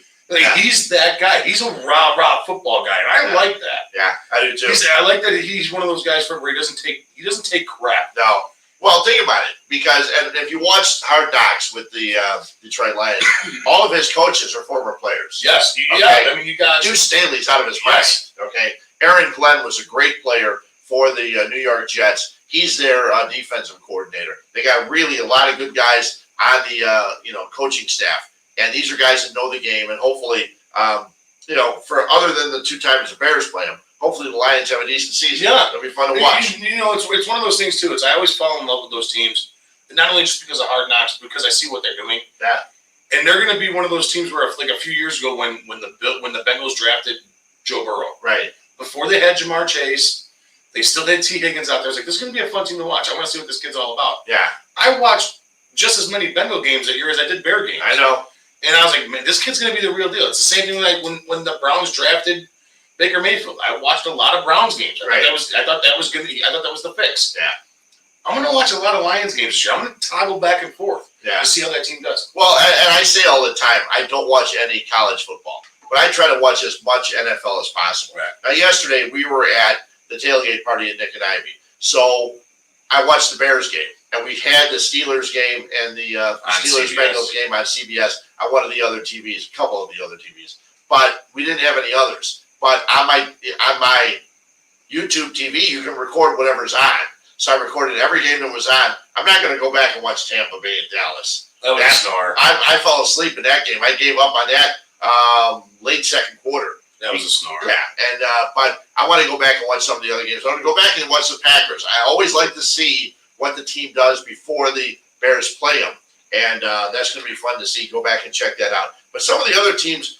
He's that guy. He's a raw football guy, and I like that. Yeah, I do too. I like that he's one of those guys where he doesn't take crap. No. Well, think about it. because and if you watch Hard Knocks with the Detroit Lions, all of his coaches are former players. Yes, okay? yeah. I mean, you got Duke Staley's out of his mind. Yes. Okay, Aaron Glenn was a great player for the New York Jets. He's their defensive coordinator. They got really a lot of good guys on the coaching staff, and these are guys that know the game. And hopefully, for other than the 2 times the Bears play them, hopefully the Lions have a decent season. Yeah, it'll be fun to watch. It's one of those things too. I always fall in love with those teams, not only just because of Hard Knocks, but because I see what they're doing. Yeah, and they're going to be one of those teams where, like a few years ago, when the Bengals drafted Joe Burrow, right before they had Jamar Chase, they still had T. Higgins out there. It's like, this is going to be a fun team to watch. I want to see what this kid's all about. Yeah, I watched just as many Bengal games that year as I did Bear games. I know. And I was like, man, this kid's going to be the real deal. It's the same thing like when the Browns drafted Baker Mayfield. I watched a lot of Browns games. I thought that was the fix. Yeah. I'm going to watch a lot of Lions games this year. I'm going to toggle back and forth to see how that team does. Well, and I say all the time, I don't watch any college football, but I try to watch as much NFL as possible. Right. Now, yesterday we were at the tailgate party at Nick and Ivy, so I watched the Bears game, and we had the Steelers game and the Steelers-Bengals game on CBS on one of the other TVs, a couple of the other TVs, but we didn't have any others. But on my YouTube TV, you can record whatever's on. So I recorded every game that was on. I'm not going to go back and watch Tampa Bay and Dallas. That was a snore. I fell asleep in that game. I gave up on that late second quarter. That was a snore. Yeah, and but I want to go back and watch some of the other games. I want to go back and watch the Packers. I always like to see what the team does before the Bears play them, and that's going to be fun to see. Go back and check that out. But some of the other teams,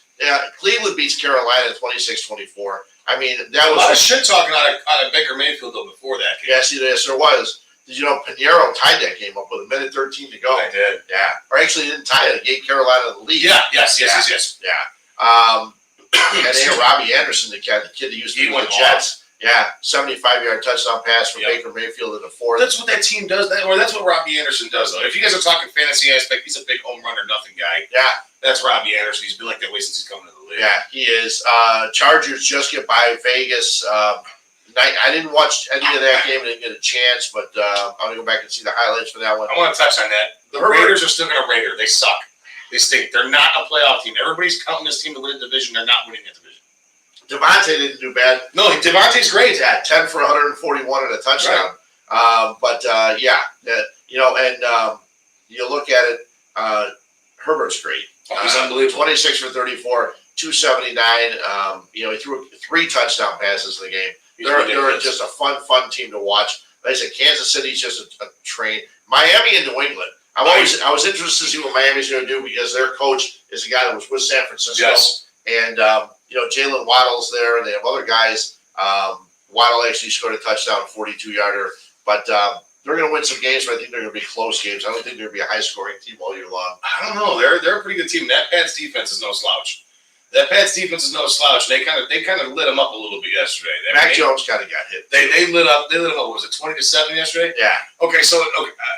Cleveland beats Carolina 26-24. I mean, that was a lot of shit talking out of Baker Mayfield though before that game. Yes, there was. Did you know Pinheiro tied that game up with 1:13 to go? I did. Yeah, or actually he didn't tie it. He gave Carolina the lead. Yeah. Yes. Yeah. And they had Robbie Anderson, the kid that used to be with the Jets. Yeah, 75-yard touchdown pass from Baker Mayfield in the fourth. That's what that team does. That's what Robbie Anderson does, though. If you guys are talking fantasy aspect, he's a big home run or nothing guy. Yeah. That's Robbie Anderson. He's been like that way since he's coming to the league. Yeah, he is. Chargers just get by Vegas. I didn't watch any of that game. I didn't get a chance, but I'm going to go back and see the highlights for that one. I want to touch on that. The Raiders are still going to Raider. They suck. They stink. They're not a playoff team. Everybody's counting this team to win a division. They're not winning that division. Devontae didn't do bad. No, Devontae's great. Yeah, 10 for 141 and a touchdown. Right. You look at it, Herbert's great. He's unbelievable. 26 for 34, 279. He threw 3 touchdown passes in the game. They're just a fun team to watch. Like I said, Kansas City's just a train. Miami and New England. I was interested to see what Miami's going to do because their coach is a guy that was with San Francisco. Yes. And Jalen Waddle's there, and they have other guys. Waddle actually scored a touchdown, 42-yarder. But they're going to win some games, but I think they're going to be close games. I don't think they're going to be a high-scoring team all year long. I don't know. They're a pretty good team. That Pats defense is no slouch. They kind of lit them up a little bit yesterday. Mac Jones kind of got hit. They lit up. What was it, 20-7 yesterday? Yeah. Okay,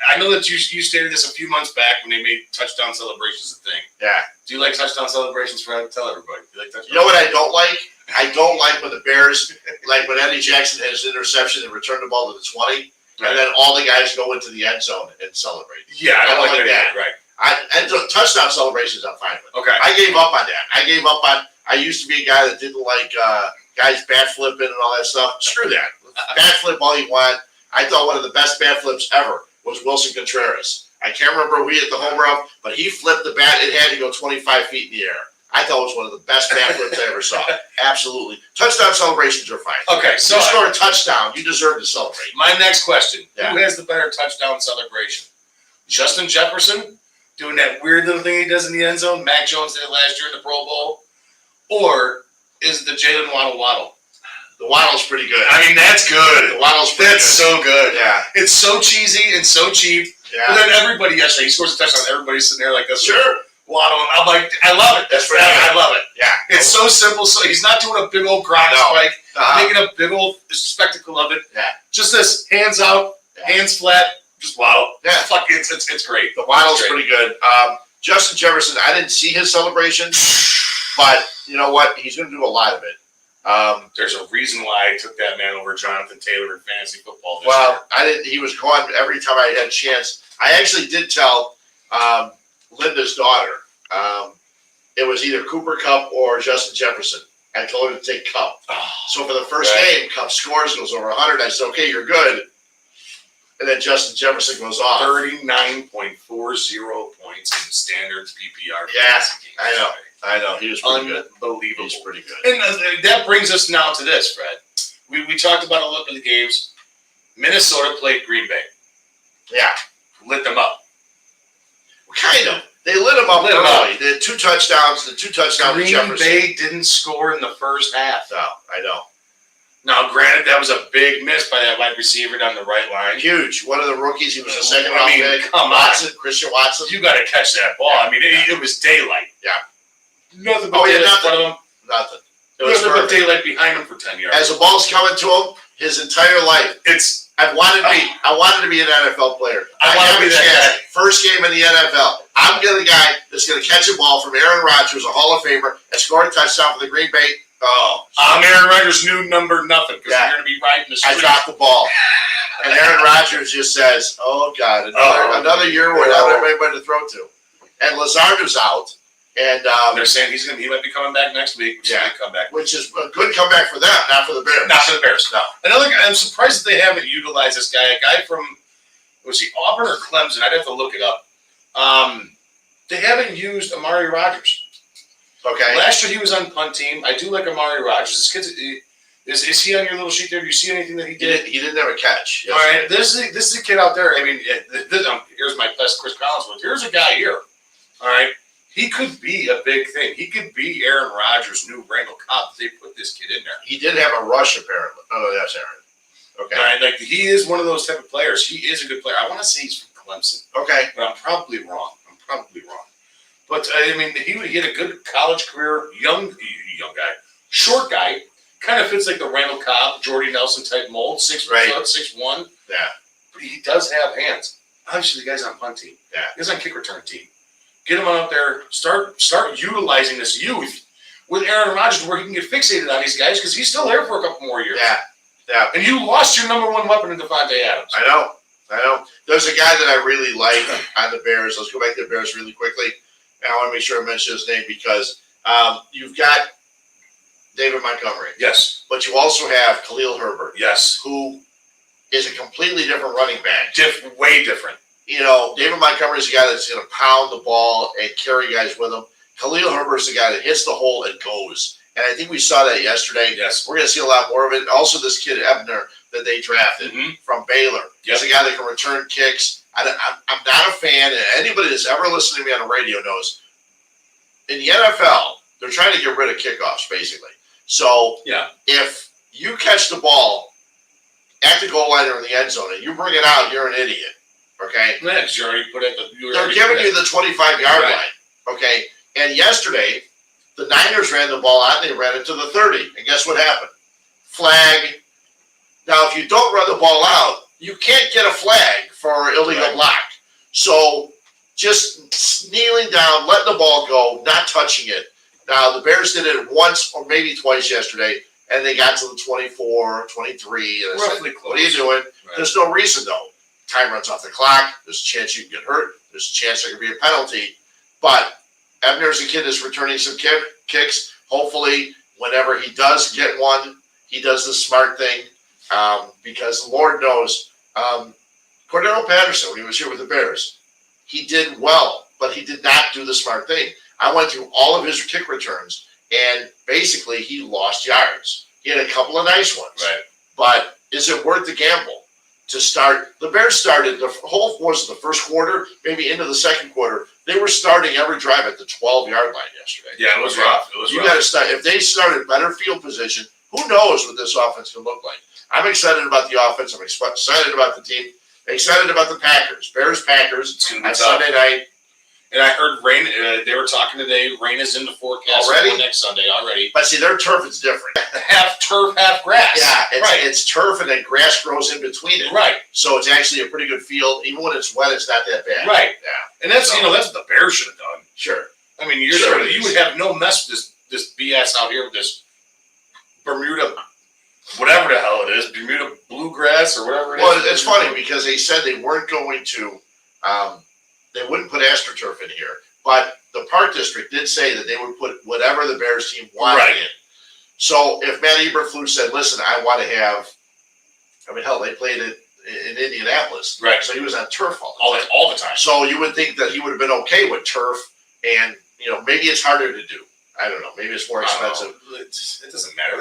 I know that you stated this a few months back when they made touchdown celebrations a thing. Yeah. Do you like touchdown celebrations? Tell everybody. Do you like touchdown? You know what I don't like? I don't like when the Bears, like when Eddie Jackson has an interception and returned the ball to the 20, right, and then all the guys go into the end zone and celebrate. Yeah, I don't like that. Right. Touchdown celebrations, I'm fine with. Okay. I gave up on that. I used to be a guy that didn't like guys bat flipping and all that stuff. Screw that. Bat flip all you want. I thought one of the best bat flips ever was Wilson Contreras. I can't remember who he hit the home run, but he flipped the bat. It had to go 25 feet in the air. I thought it was one of the best bat flips I ever saw. Absolutely. Touchdown celebrations are fine. Okay, so you score a touchdown, you deserve to celebrate. My next question: Yeah. Who has the better touchdown celebration? Justin Jefferson doing that weird little thing he does in the end zone, Mac Jones did it last year in the Pro Bowl, or is the Jalen Waddle? The Waddle's pretty good. I mean, that's good. The Waddle's pretty good. So good. Yeah. It's so cheesy and so cheap. Yeah. But then everybody yesterday, he scores a touchdown. Everybody's sitting there like this. Sure. Waddle. I'm like, I love it. That's pretty good. I love it. Yeah. It's so simple. So he's not doing a big old grind spike, making a big old spectacle of it. Yeah. Just this, hands out, hands flat, just waddle. Yeah. Fuck, it's great. The Waddle's pretty good. Justin Jefferson, I didn't see his celebration, but you know what? He's going to do a lot of it. There's a reason why I took that man over Jonathan Taylor in fantasy football this year. Well, I didn't. He was gone every time I had a chance. I actually did tell Linda's daughter it was either Cooper Kupp or Justin Jefferson. I told her to take Kupp. So for the first game, Kupp scores, goes over 100. I said, okay, you're good. And then Justin Jefferson goes off. 39.40 points in standard PPR. Yeah, I know. He was pretty good. Unbelievable. He's pretty good. And that brings us now to this, Fred. We talked about a look at the games. Minnesota played Green Bay. Yeah. Lit them up. Kind of. They lit them up early. They had 2 touchdowns. The 2 touchdowns to Jefferson. Green Bay didn't score in the first half. No, I know. Now, granted, that was a big miss by that wide receiver down the right line. Huge. One of the rookies. He was a second round pick. Come Watson, on. Christian Watson. You got to catch that ball. Yeah. I mean, it was daylight. Yeah. Nothing but daylight in front of him. Nothing. It was Nothing but daylight behind him for 10 yards. As the ball's coming to him, his entire life. I wanted to be an NFL player. I want to be that guy. First game in the NFL. I'm the guy that's going to catch a ball from Aaron Rodgers, a Hall of Famer, and score a touchdown for the Green Bay. I'm Aaron Rodgers' new number nothing because you're going to be riding the street. I dropped the ball. And Aaron Rodgers just says, oh, God, another year without anybody to throw to. And Lazardo's out. And they're saying he might be coming back next week. Which is a good comeback for them, not for the Bears. Not for the Bears, no. Another guy, I'm surprised that they haven't utilized this guy. A guy from, was he Auburn or Clemson? I'd have to look it up. They haven't used Amari Rodgers. Okay. Last year he was on punt team. I do like Amari Rodgers. This kid, is he on your little sheet there? Do you see anything that he did? He didn't have a catch. All right. This is a kid out there. I mean, here's my best Chris Collinsworth. Here's a guy here. All right. He could be a big thing. He could be Aaron Rodgers' new Randall Cobb if they put this kid in there. He did have a rush, apparently. Oh, that's Aaron. Okay. All right. Like, he is one of those type of players. He is a good player. I want to say he's from Clemson. Okay. But I'm probably wrong. But, I mean, he had a good college career, young guy, short guy, kind of fits like the Randall Cobb, Jordy Nelson type mold, 6'1". Yeah. But he does have hands. Obviously, the guy's on punt team. Yeah. He's on kick return team. Get him on up there. Start utilizing this youth with Aaron Rodgers where he can get fixated on these guys because he's still there for a couple more years. Yeah. And you lost your number one weapon in Devontae Adams. I know. There's a guy that I really like on the Bears. Let's go back to the Bears really quickly. And I want to make sure I mention his name because you've got David Montgomery. Yes. But you also have Khalil Herbert. Yes. Who is a completely different running back. Way different. You know, David Montgomery is the guy that's going to pound the ball and carry guys with him. Khalil Herbert is the guy that hits the hole and goes. And I think we saw that yesterday. Yes. We're going to see a lot more of it. Also, this kid, Ebner, that they drafted from Baylor. Yep. He's a guy that can return kicks. I'm not a fan, and anybody that's ever listened to me on the radio knows, in the NFL, they're trying to get rid of kickoffs, basically. So if you catch the ball at the goal line or in the end zone and you bring it out, you're an idiot. Okay? Yeah, because you already put it. They're giving you the 25-yard line. Okay? And yesterday, the Niners ran the ball out and they ran it to the 30. And guess what happened? Flag. Now, if you don't run the ball out, you can't get a flag for illegal block. So just kneeling down, letting the ball go, not touching it. Now, the Bears did it once or maybe twice yesterday, and they got to the 24, 23. And roughly said, close. what are you doing? Right. There's no reason, though. Time runs off the clock. There's a chance you can get hurt. There's a chance there could be a penalty. But Ebner's a kid that's returning some kicks. Hopefully, whenever he does get one, he does the smart thing. Because the Lord knows, Cordero Patterson, when he was here with the Bears, he did well, but he did not do the smart thing. I went through all of his kick returns, and basically he lost yards. He had a couple of nice ones. Right. But is it worth the gamble to start? The Bears started, the whole was the first quarter, maybe into the second quarter. They were starting every drive at the 12-yard line yesterday. Yeah, it was rough. You got to start. If they started better field position, who knows what this offense can look like? I'm excited about the offense. I'm excited about the team. Excited about the Packers. Bears-Packers on Sunday night. And I heard rain. They were talking today. Rain is in the forecast for next Sunday already. But see, their turf is different. Half turf, half grass. Yeah, it's turf and then grass grows in between it. Right. So it's actually a pretty good field. Even when it's wet, it's not that bad. Right. Yeah. And that's that's what the Bears should have done. Sure. I mean, you would have no mess with this BS out here with this Bermuda, whatever the hell it is, Bermuda bluegrass or whatever it is. Well, it's funny because they said they weren't going to They wouldn't put AstroTurf in here, but the Park District did say that they would put whatever the Bears team wanted in. So if Matt Eberflus said, listen, I want to have, hell, they played it in Indianapolis. Right. So he was on turf all the time. So you would think that he would have been okay with turf, and, maybe it's harder to do. I don't know. Maybe it's more expensive. It doesn't matter.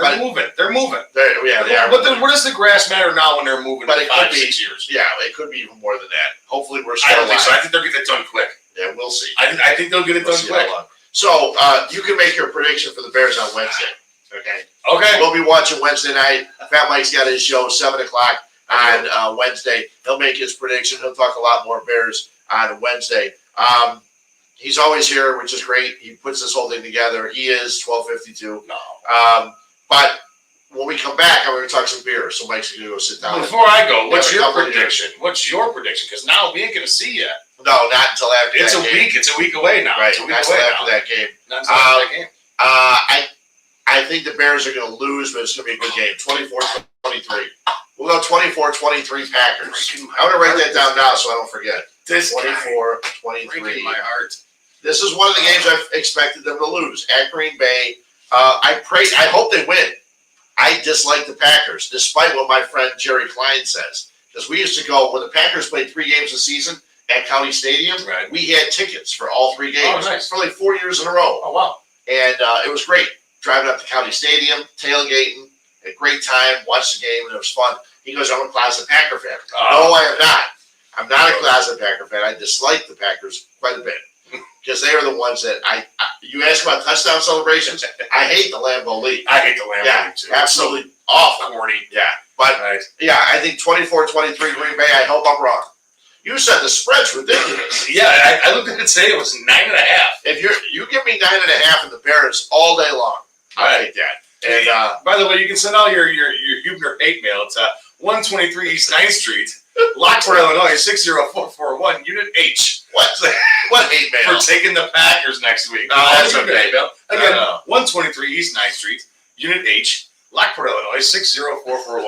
They're moving. They are. But what does the grass matter now when they're moving in 5-6 years? Yeah, it could be even more than that. Hopefully we're still I don't think so. I think they'll get it done quick. Yeah, we'll see. I think they'll get it done quick. So you can make your prediction for the Bears on Wednesday. Okay. We'll be watching Wednesday night. Fat Mike's got his show 7 o'clock on Wednesday. He'll make his prediction. He'll talk a lot more Bears on Wednesday. He's always here, which is great. He puts this whole thing together. He is 1252. No. But when we come back, I'm going to talk some beer. So Mike's going to go sit down. Before I go, what's your prediction? Wwhat's your prediction? Because now we ain't going to see you. No, not until after it's that game. It's a week away now. Right, it's a week not away after that game. Not until after that game. I think the Bears are going to lose, but it's going to be a good game. 24-23. We'll go 24-23 Packers. I'm going to write that down now so I don't forget. 24-23. Breaking my heart. This is one of the games I've expected them to lose. At Green Bay, I hope they win. I dislike the Packers, despite what my friend Jerry Klein says. Because we used to go, when the Packers played 3 games a season at County Stadium, we had tickets for all 3 games for like 4 years in a row. Oh, wow. And it was great. Driving up to County Stadium, tailgating, had a great time, watched the game, and it was fun. He goes, I'm a closet Packer fan. No, I am not. I'm not a closet Packer fan. I dislike the Packers quite a bit. Because they are the ones that you ask about touchdown celebrations. I hate the Lambeau League. I hate the Lambeau League too. Absolutely awful. Corny. Yeah. But I think 24-23 Green Bay. I hope I'm wrong. You said the spread's ridiculous. Yeah, I looked at it today. It was 9.5. If you give me 9.5 and the Bears all day long, I'll take that. And by the way, you can send all your Huebner hate mail. It's 123 East 9th Street, Lockport, Illinois 60441, Unit H. What hate mail? For taking the Packers next week. No, that's okay. Again, 123 East 9th Street, Unit H, Lockport, Illinois 60441,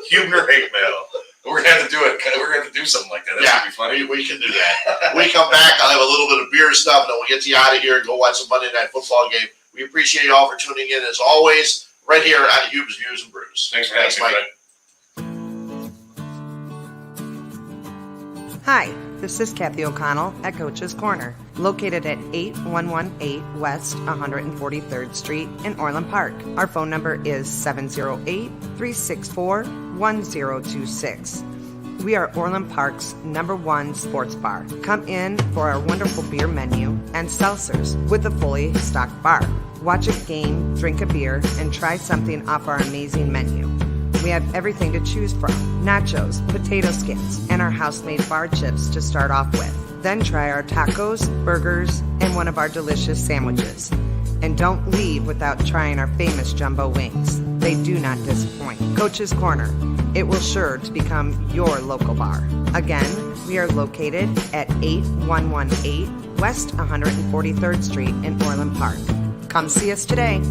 Huebner hate mail. We're gonna have to do it. We're gonna have to do something like that. That's gonna be funny. We can do that. When we come back, I'll have a little bit of beer stuff, and then we'll get you out of here and go watch the Monday Night Football game. We appreciate you all for tuning in, as always, right here on Huebs Views and Brews. Thanks for having me, Mike. Hi, this is Kathy O'Connell at Coach's Corner, located at 8118 West 143rd Street in Orland Park. Our phone number is 708-364-1026. We are Orland Park's #1 sports bar. Come in for our wonderful beer menu and seltzers with a fully stocked bar. Watch a game, drink a beer, and try something off our amazing menu. We have everything to choose from: nachos, potato skins, and our house-made bar chips to start off with. Then try our tacos, burgers, and one of our delicious sandwiches. And don't leave without trying our famous jumbo wings. They do not disappoint. Coach's Corner. It will sure to become your local bar. Again, we are located at 8118 West 143rd Street in Orland Park. Come see us today.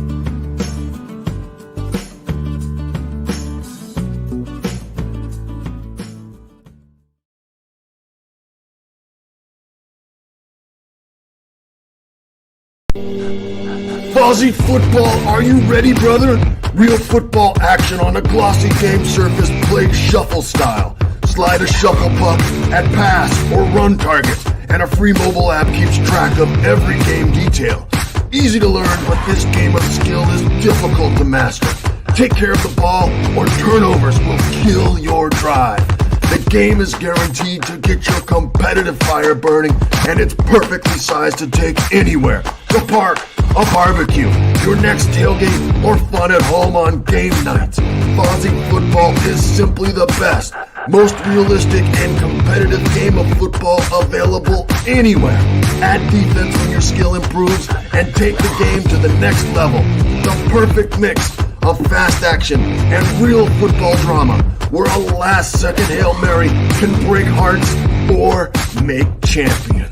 Aussie football, are you ready, brother? Real football action on a glossy game surface played shuffle style. Slide a shuffle puck at pass or run targets, and a free mobile app keeps track of every game detail. Easy to learn, but this game of skill is difficult to master. Take care of the ball or turnovers will kill your drive. The game is guaranteed to get your competitive fire burning, and it's perfectly sized to take anywhere. The park, a barbecue, your next tailgate, or fun at home on game night. Aussie football is simply the best, most realistic and competitive game of football available anywhere. Add defense when your skill improves and take the game to the next level. The perfect mix of fast action and real football drama, where a last-second Hail Mary can break hearts or make champions.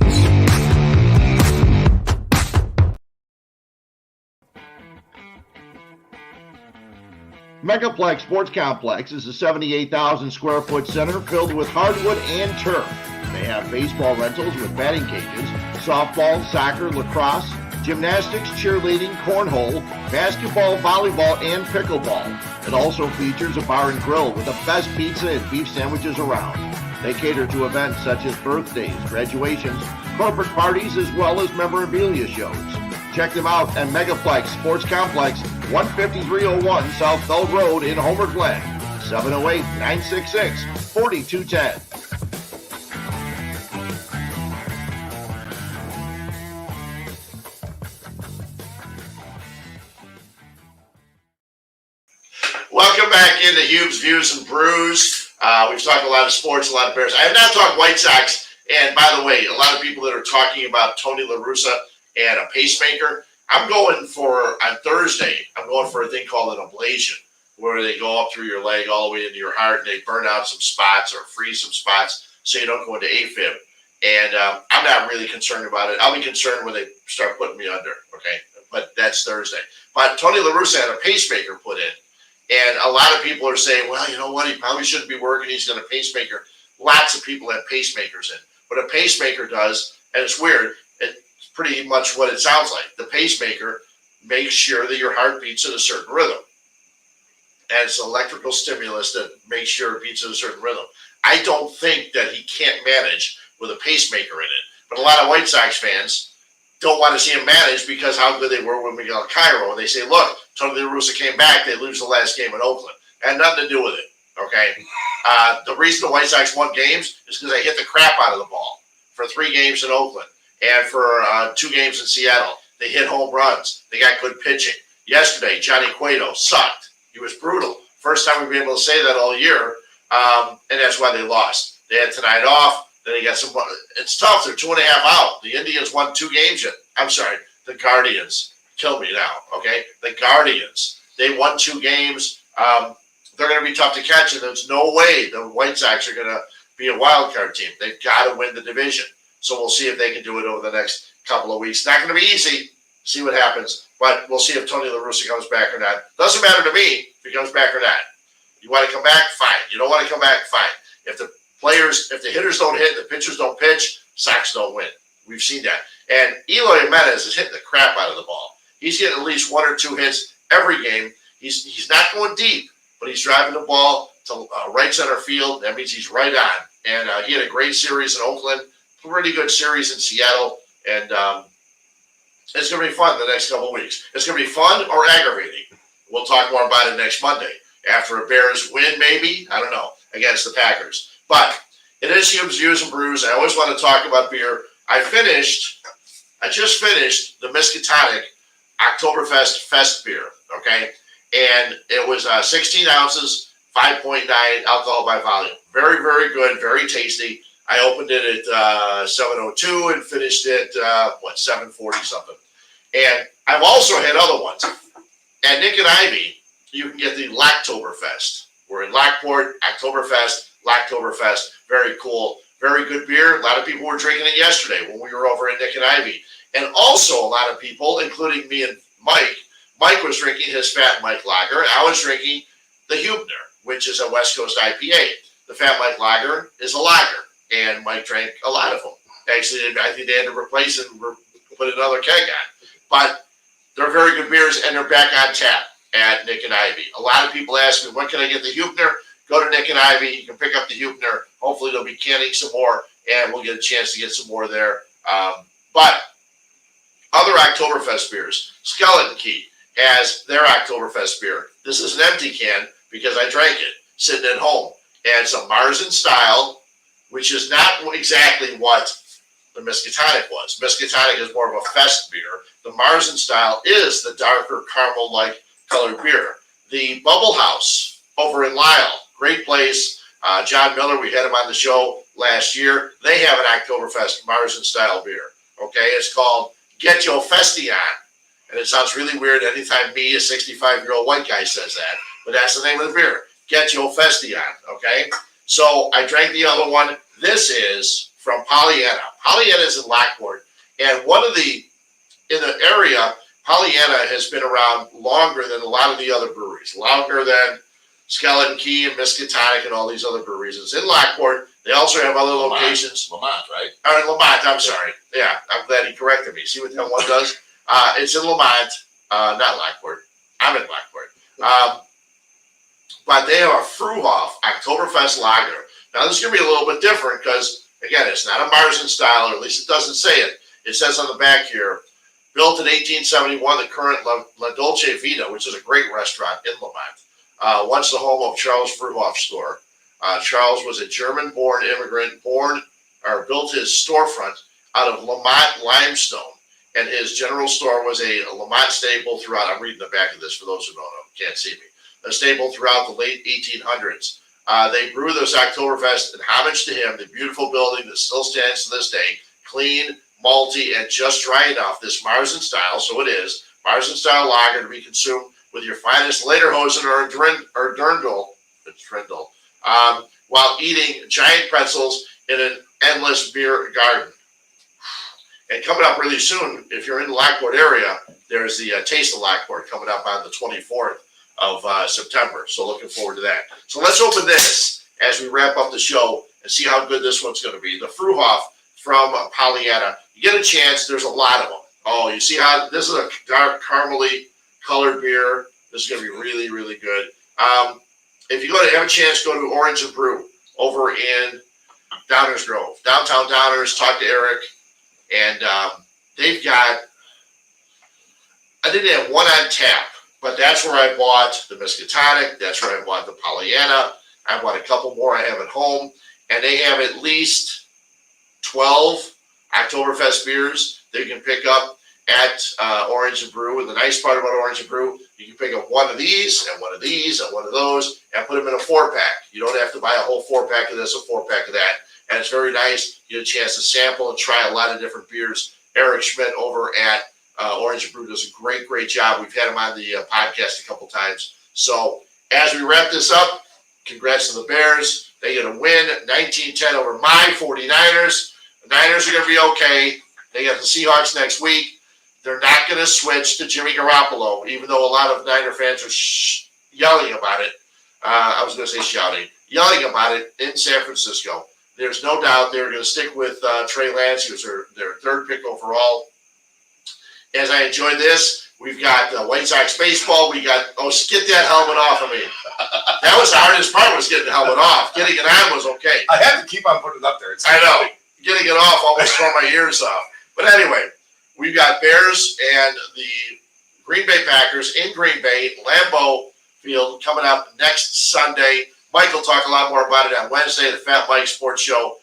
Megaplex Sports Complex is a 78,000 square foot center filled with hardwood and turf. They have baseball rentals with batting cages, softball, soccer, lacrosse, gymnastics, cheerleading, cornhole, basketball, volleyball, and pickleball. It also features a bar and grill with the best pizza and beef sandwiches around. They cater to events such as birthdays, graduations, corporate parties, as well as memorabilia shows. Check them out at Megaplex Sports Complex, 15301 South Bell Road in Homer Glen, 708-966-4210. Welcome back into Huebs Views and Brews. We've talked a lot of sports, a lot of Bears. I have not talked White Sox. And by the way, a lot of people that are talking about Tony La Russa and a pacemaker, I'm going for, on Thursday, I'm going for a thing called an ablation, where they go up through your leg all the way into your heart and they burn out some spots or freeze some spots so you don't go into AFib. And I'm not really concerned about it. I'll be concerned when they start putting me under, okay? But that's Thursday. But Tony La Russa had a pacemaker put in. And a lot of people are saying, well, you know what, he probably shouldn't be working. He's got a pacemaker. Lots of people have pacemakers in. What a pacemaker does, and it's weird, it's pretty much what it sounds like. The pacemaker makes sure that your heart beats at a certain rhythm. And it's an electrical stimulus that makes sure it beats at a certain rhythm. I don't think that he can't manage with a pacemaker in it. But a lot of White Sox fans don't want to see him manage because how good they were when Miguel Cairo. And they say, look, Tony La Russa came back, they lose the last game in Oakland. It had nothing to do with it, okay? The reason the White Sox won games is because they hit the crap out of the ball for 3 games in Oakland and for 2 games in Seattle. They hit home runs. They got good pitching. Yesterday, Johnny Cueto sucked. He was brutal. First time we've been able to say that all year, and that's why they lost. They had tonight off. Then they got some. It's tough. They're 2.5 out. The Indians won 2 games yet. I'm sorry, the Guardians. Kill me now, okay? The Guardians. They won 2 games. They're going to be tough to catch, and there's no way the White Sox are going to be a wild card team. They've got to win the division. So we'll see if they can do it over the next couple of weeks. Not going to be easy. See what happens. But we'll see if Tony La Russa comes back or not. Doesn't matter to me if he comes back or not. You want to come back? Fine. You don't want to come back? Fine. If the hitters don't hit, the pitchers don't pitch, Sox don't win. We've seen that. And Eloy Jimenez is hitting the crap out of the ball. He's getting at least 1 or 2 hits every game. He's not going deep, but he's driving the ball to right center field. That means he's right on. And he had a great series in Oakland, pretty good series in Seattle, and it's going to be fun the next couple of weeks. It's going to be fun or aggravating. We'll talk more about it next Monday after a Bears win, maybe. I don't know, against the Packers. But it is Huebs Views and Brews. I always want to talk about beer. I just finished the Miskatonic Oktoberfest Fest beer, okay? And it was 16 ounces, 5.9 alcohol by volume. Very, very good, very tasty. I opened it at 7:02 and finished it, 7:40 something. And I've also had other ones. At Nick and Ivy, you can get the Oktoberfest. We're in Lockport, Oktoberfest, very cool, very good beer. A lot of people were drinking it yesterday when we were over at Nick and Ivy. And also a lot of people, including me and Mike, Mike was drinking his FatMike Lager, and I was drinking the Huebner, which is a West Coast IPA. The FatMike Lager is a lager, and Mike drank a lot of them. Actually, I think they had to replace it and put another keg on. But they're very good beers, and they're back on tap at Nick and Ivy. A lot of people ask me, when can I get the Huebner? Go to Nick and Ivy. You can pick up the Huebner. Hopefully, they'll be canning some more, and we'll get a chance to get some more there. But other Oktoberfest beers, Skeleton Key has their Oktoberfest beer. This is an empty can because I drank it sitting at home. And it's a Marzen style, which is not exactly what the Miskatonic was. Miskatonic is more of a fest beer. The Marzen style is the darker caramel-like colored beer. The Bubble House over in Lisle, great place. John Miller, we had him on the show last year. They have an Oktoberfest Marzen style beer. Okay, it's called Get Your Festy On. And it sounds really weird anytime me, a 65-year-old white guy, says that. But that's the name of the beer. Get Your Festy On, okay? So I drank the other one. This is from Pollyanna. Pollyanna is in Lockport. And in the area, Pollyanna has been around longer than a lot of the other breweries. Longer than Skeleton Key and Miskatonic and all these other breweries. It's in Lockport. They also have other locations. Lamont, right? Or in Lamont, I'm sorry. Yeah, I'm glad he corrected me. See what that one does? It's in Lamont, not Lockport. I'm in Lockport. But they have a Fruhoff Oktoberfest lager. Now, this is going to be a little bit different because, again, it's not a Marzen style, or at least it doesn't say it. It says on the back here, built in 1871, the current La Dolce Vita, which is a great restaurant in Lamont, once the home of Charles Fruhoff store. Charles was a German-born immigrant, built his storefront out of Lamont limestone, and his general store was a Lamont staple throughout. I'm reading the back of this for those who don't know, can't see me. A staple throughout the late 1800s. They brew this Oktoberfest in homage to him, the beautiful building that still stands to this day, clean, malty, and just dry enough. This Marzen style, so it is, Marzen style lager to be consumed with your finest Lederhosen or Dirndl, while eating giant pretzels in an endless beer garden. And coming up really soon, if you're in the Lockport area, there's the Taste of Lockport coming up on the 24th of September. So looking forward to that. So let's open this as we wrap up the show and see how good this one's going to be. The Fruhoff from Pollyanna. You get a chance, there's a lot of them. Oh, you see how this is a dark caramely colored beer. This is going to be really, really good. If you have a chance, go to Orange and Brew over in Downers Grove, downtown Downers. Talk to Eric, and they've got. I didn't have one on tap, but that's where I bought the Miskatonic. That's where I bought the Pollyanna. I bought a couple more I have at home, and they have at least 12 Oktoberfest beers that you can pick up at Orange and Brew. And the nice part about Orange and Brew, you can pick up one of these and one of these and one of those and put them in a 4-pack. You don't have to buy a whole 4-pack of this, a 4-pack of that. And it's very nice. You get a chance to sample and try a lot of different beers. Eric Schmidt over at Orange and Brew does a great, great job. We've had him on the podcast a couple times. So as we wrap this up, congrats to the Bears. They get a win, 19-10 over my 49ers. The Niners are going to be okay. They got the Seahawks next week. They're not going to switch to Jimmy Garoppolo, even though a lot of Niner fans are yelling about it. I was going to say shouting. Yelling about it in San Francisco. There's no doubt they're going to stick with Trey Lance. He was their third pick overall. As I enjoy this, we've got White Sox baseball. We got, get that helmet off of me. That was the hardest part, was getting the helmet off. Getting it on was okay. I had to keep on putting it up there. I know. Getting it off almost tore my ears off. But anyway, we've got Bears and the Green Bay Packers in Green Bay, Lambeau Field, coming up next Sunday. Mike will talk a lot more about it on Wednesday, the Fat Mike Sports Show.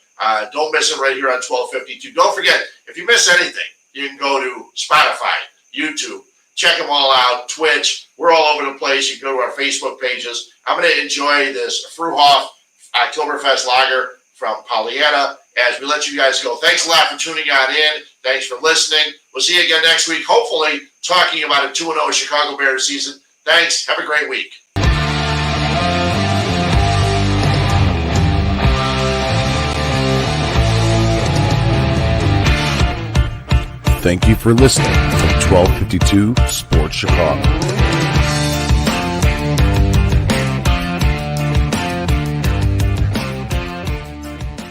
Don't miss it right here on 1252. Don't forget, if you miss anything, you can go to Spotify, YouTube, check them all out, Twitch. We're all over the place. You can go to our Facebook pages. I'm going to enjoy this Fruhoff Oktoberfest lager from Pollyanna as we let you guys go. Thanks a lot for tuning on in. Thanks for listening. We'll see you again next week, hopefully talking about a 2-0 Chicago Bears season. Thanks. Have a great week. Thank you for listening to 1252 Sports Chicago.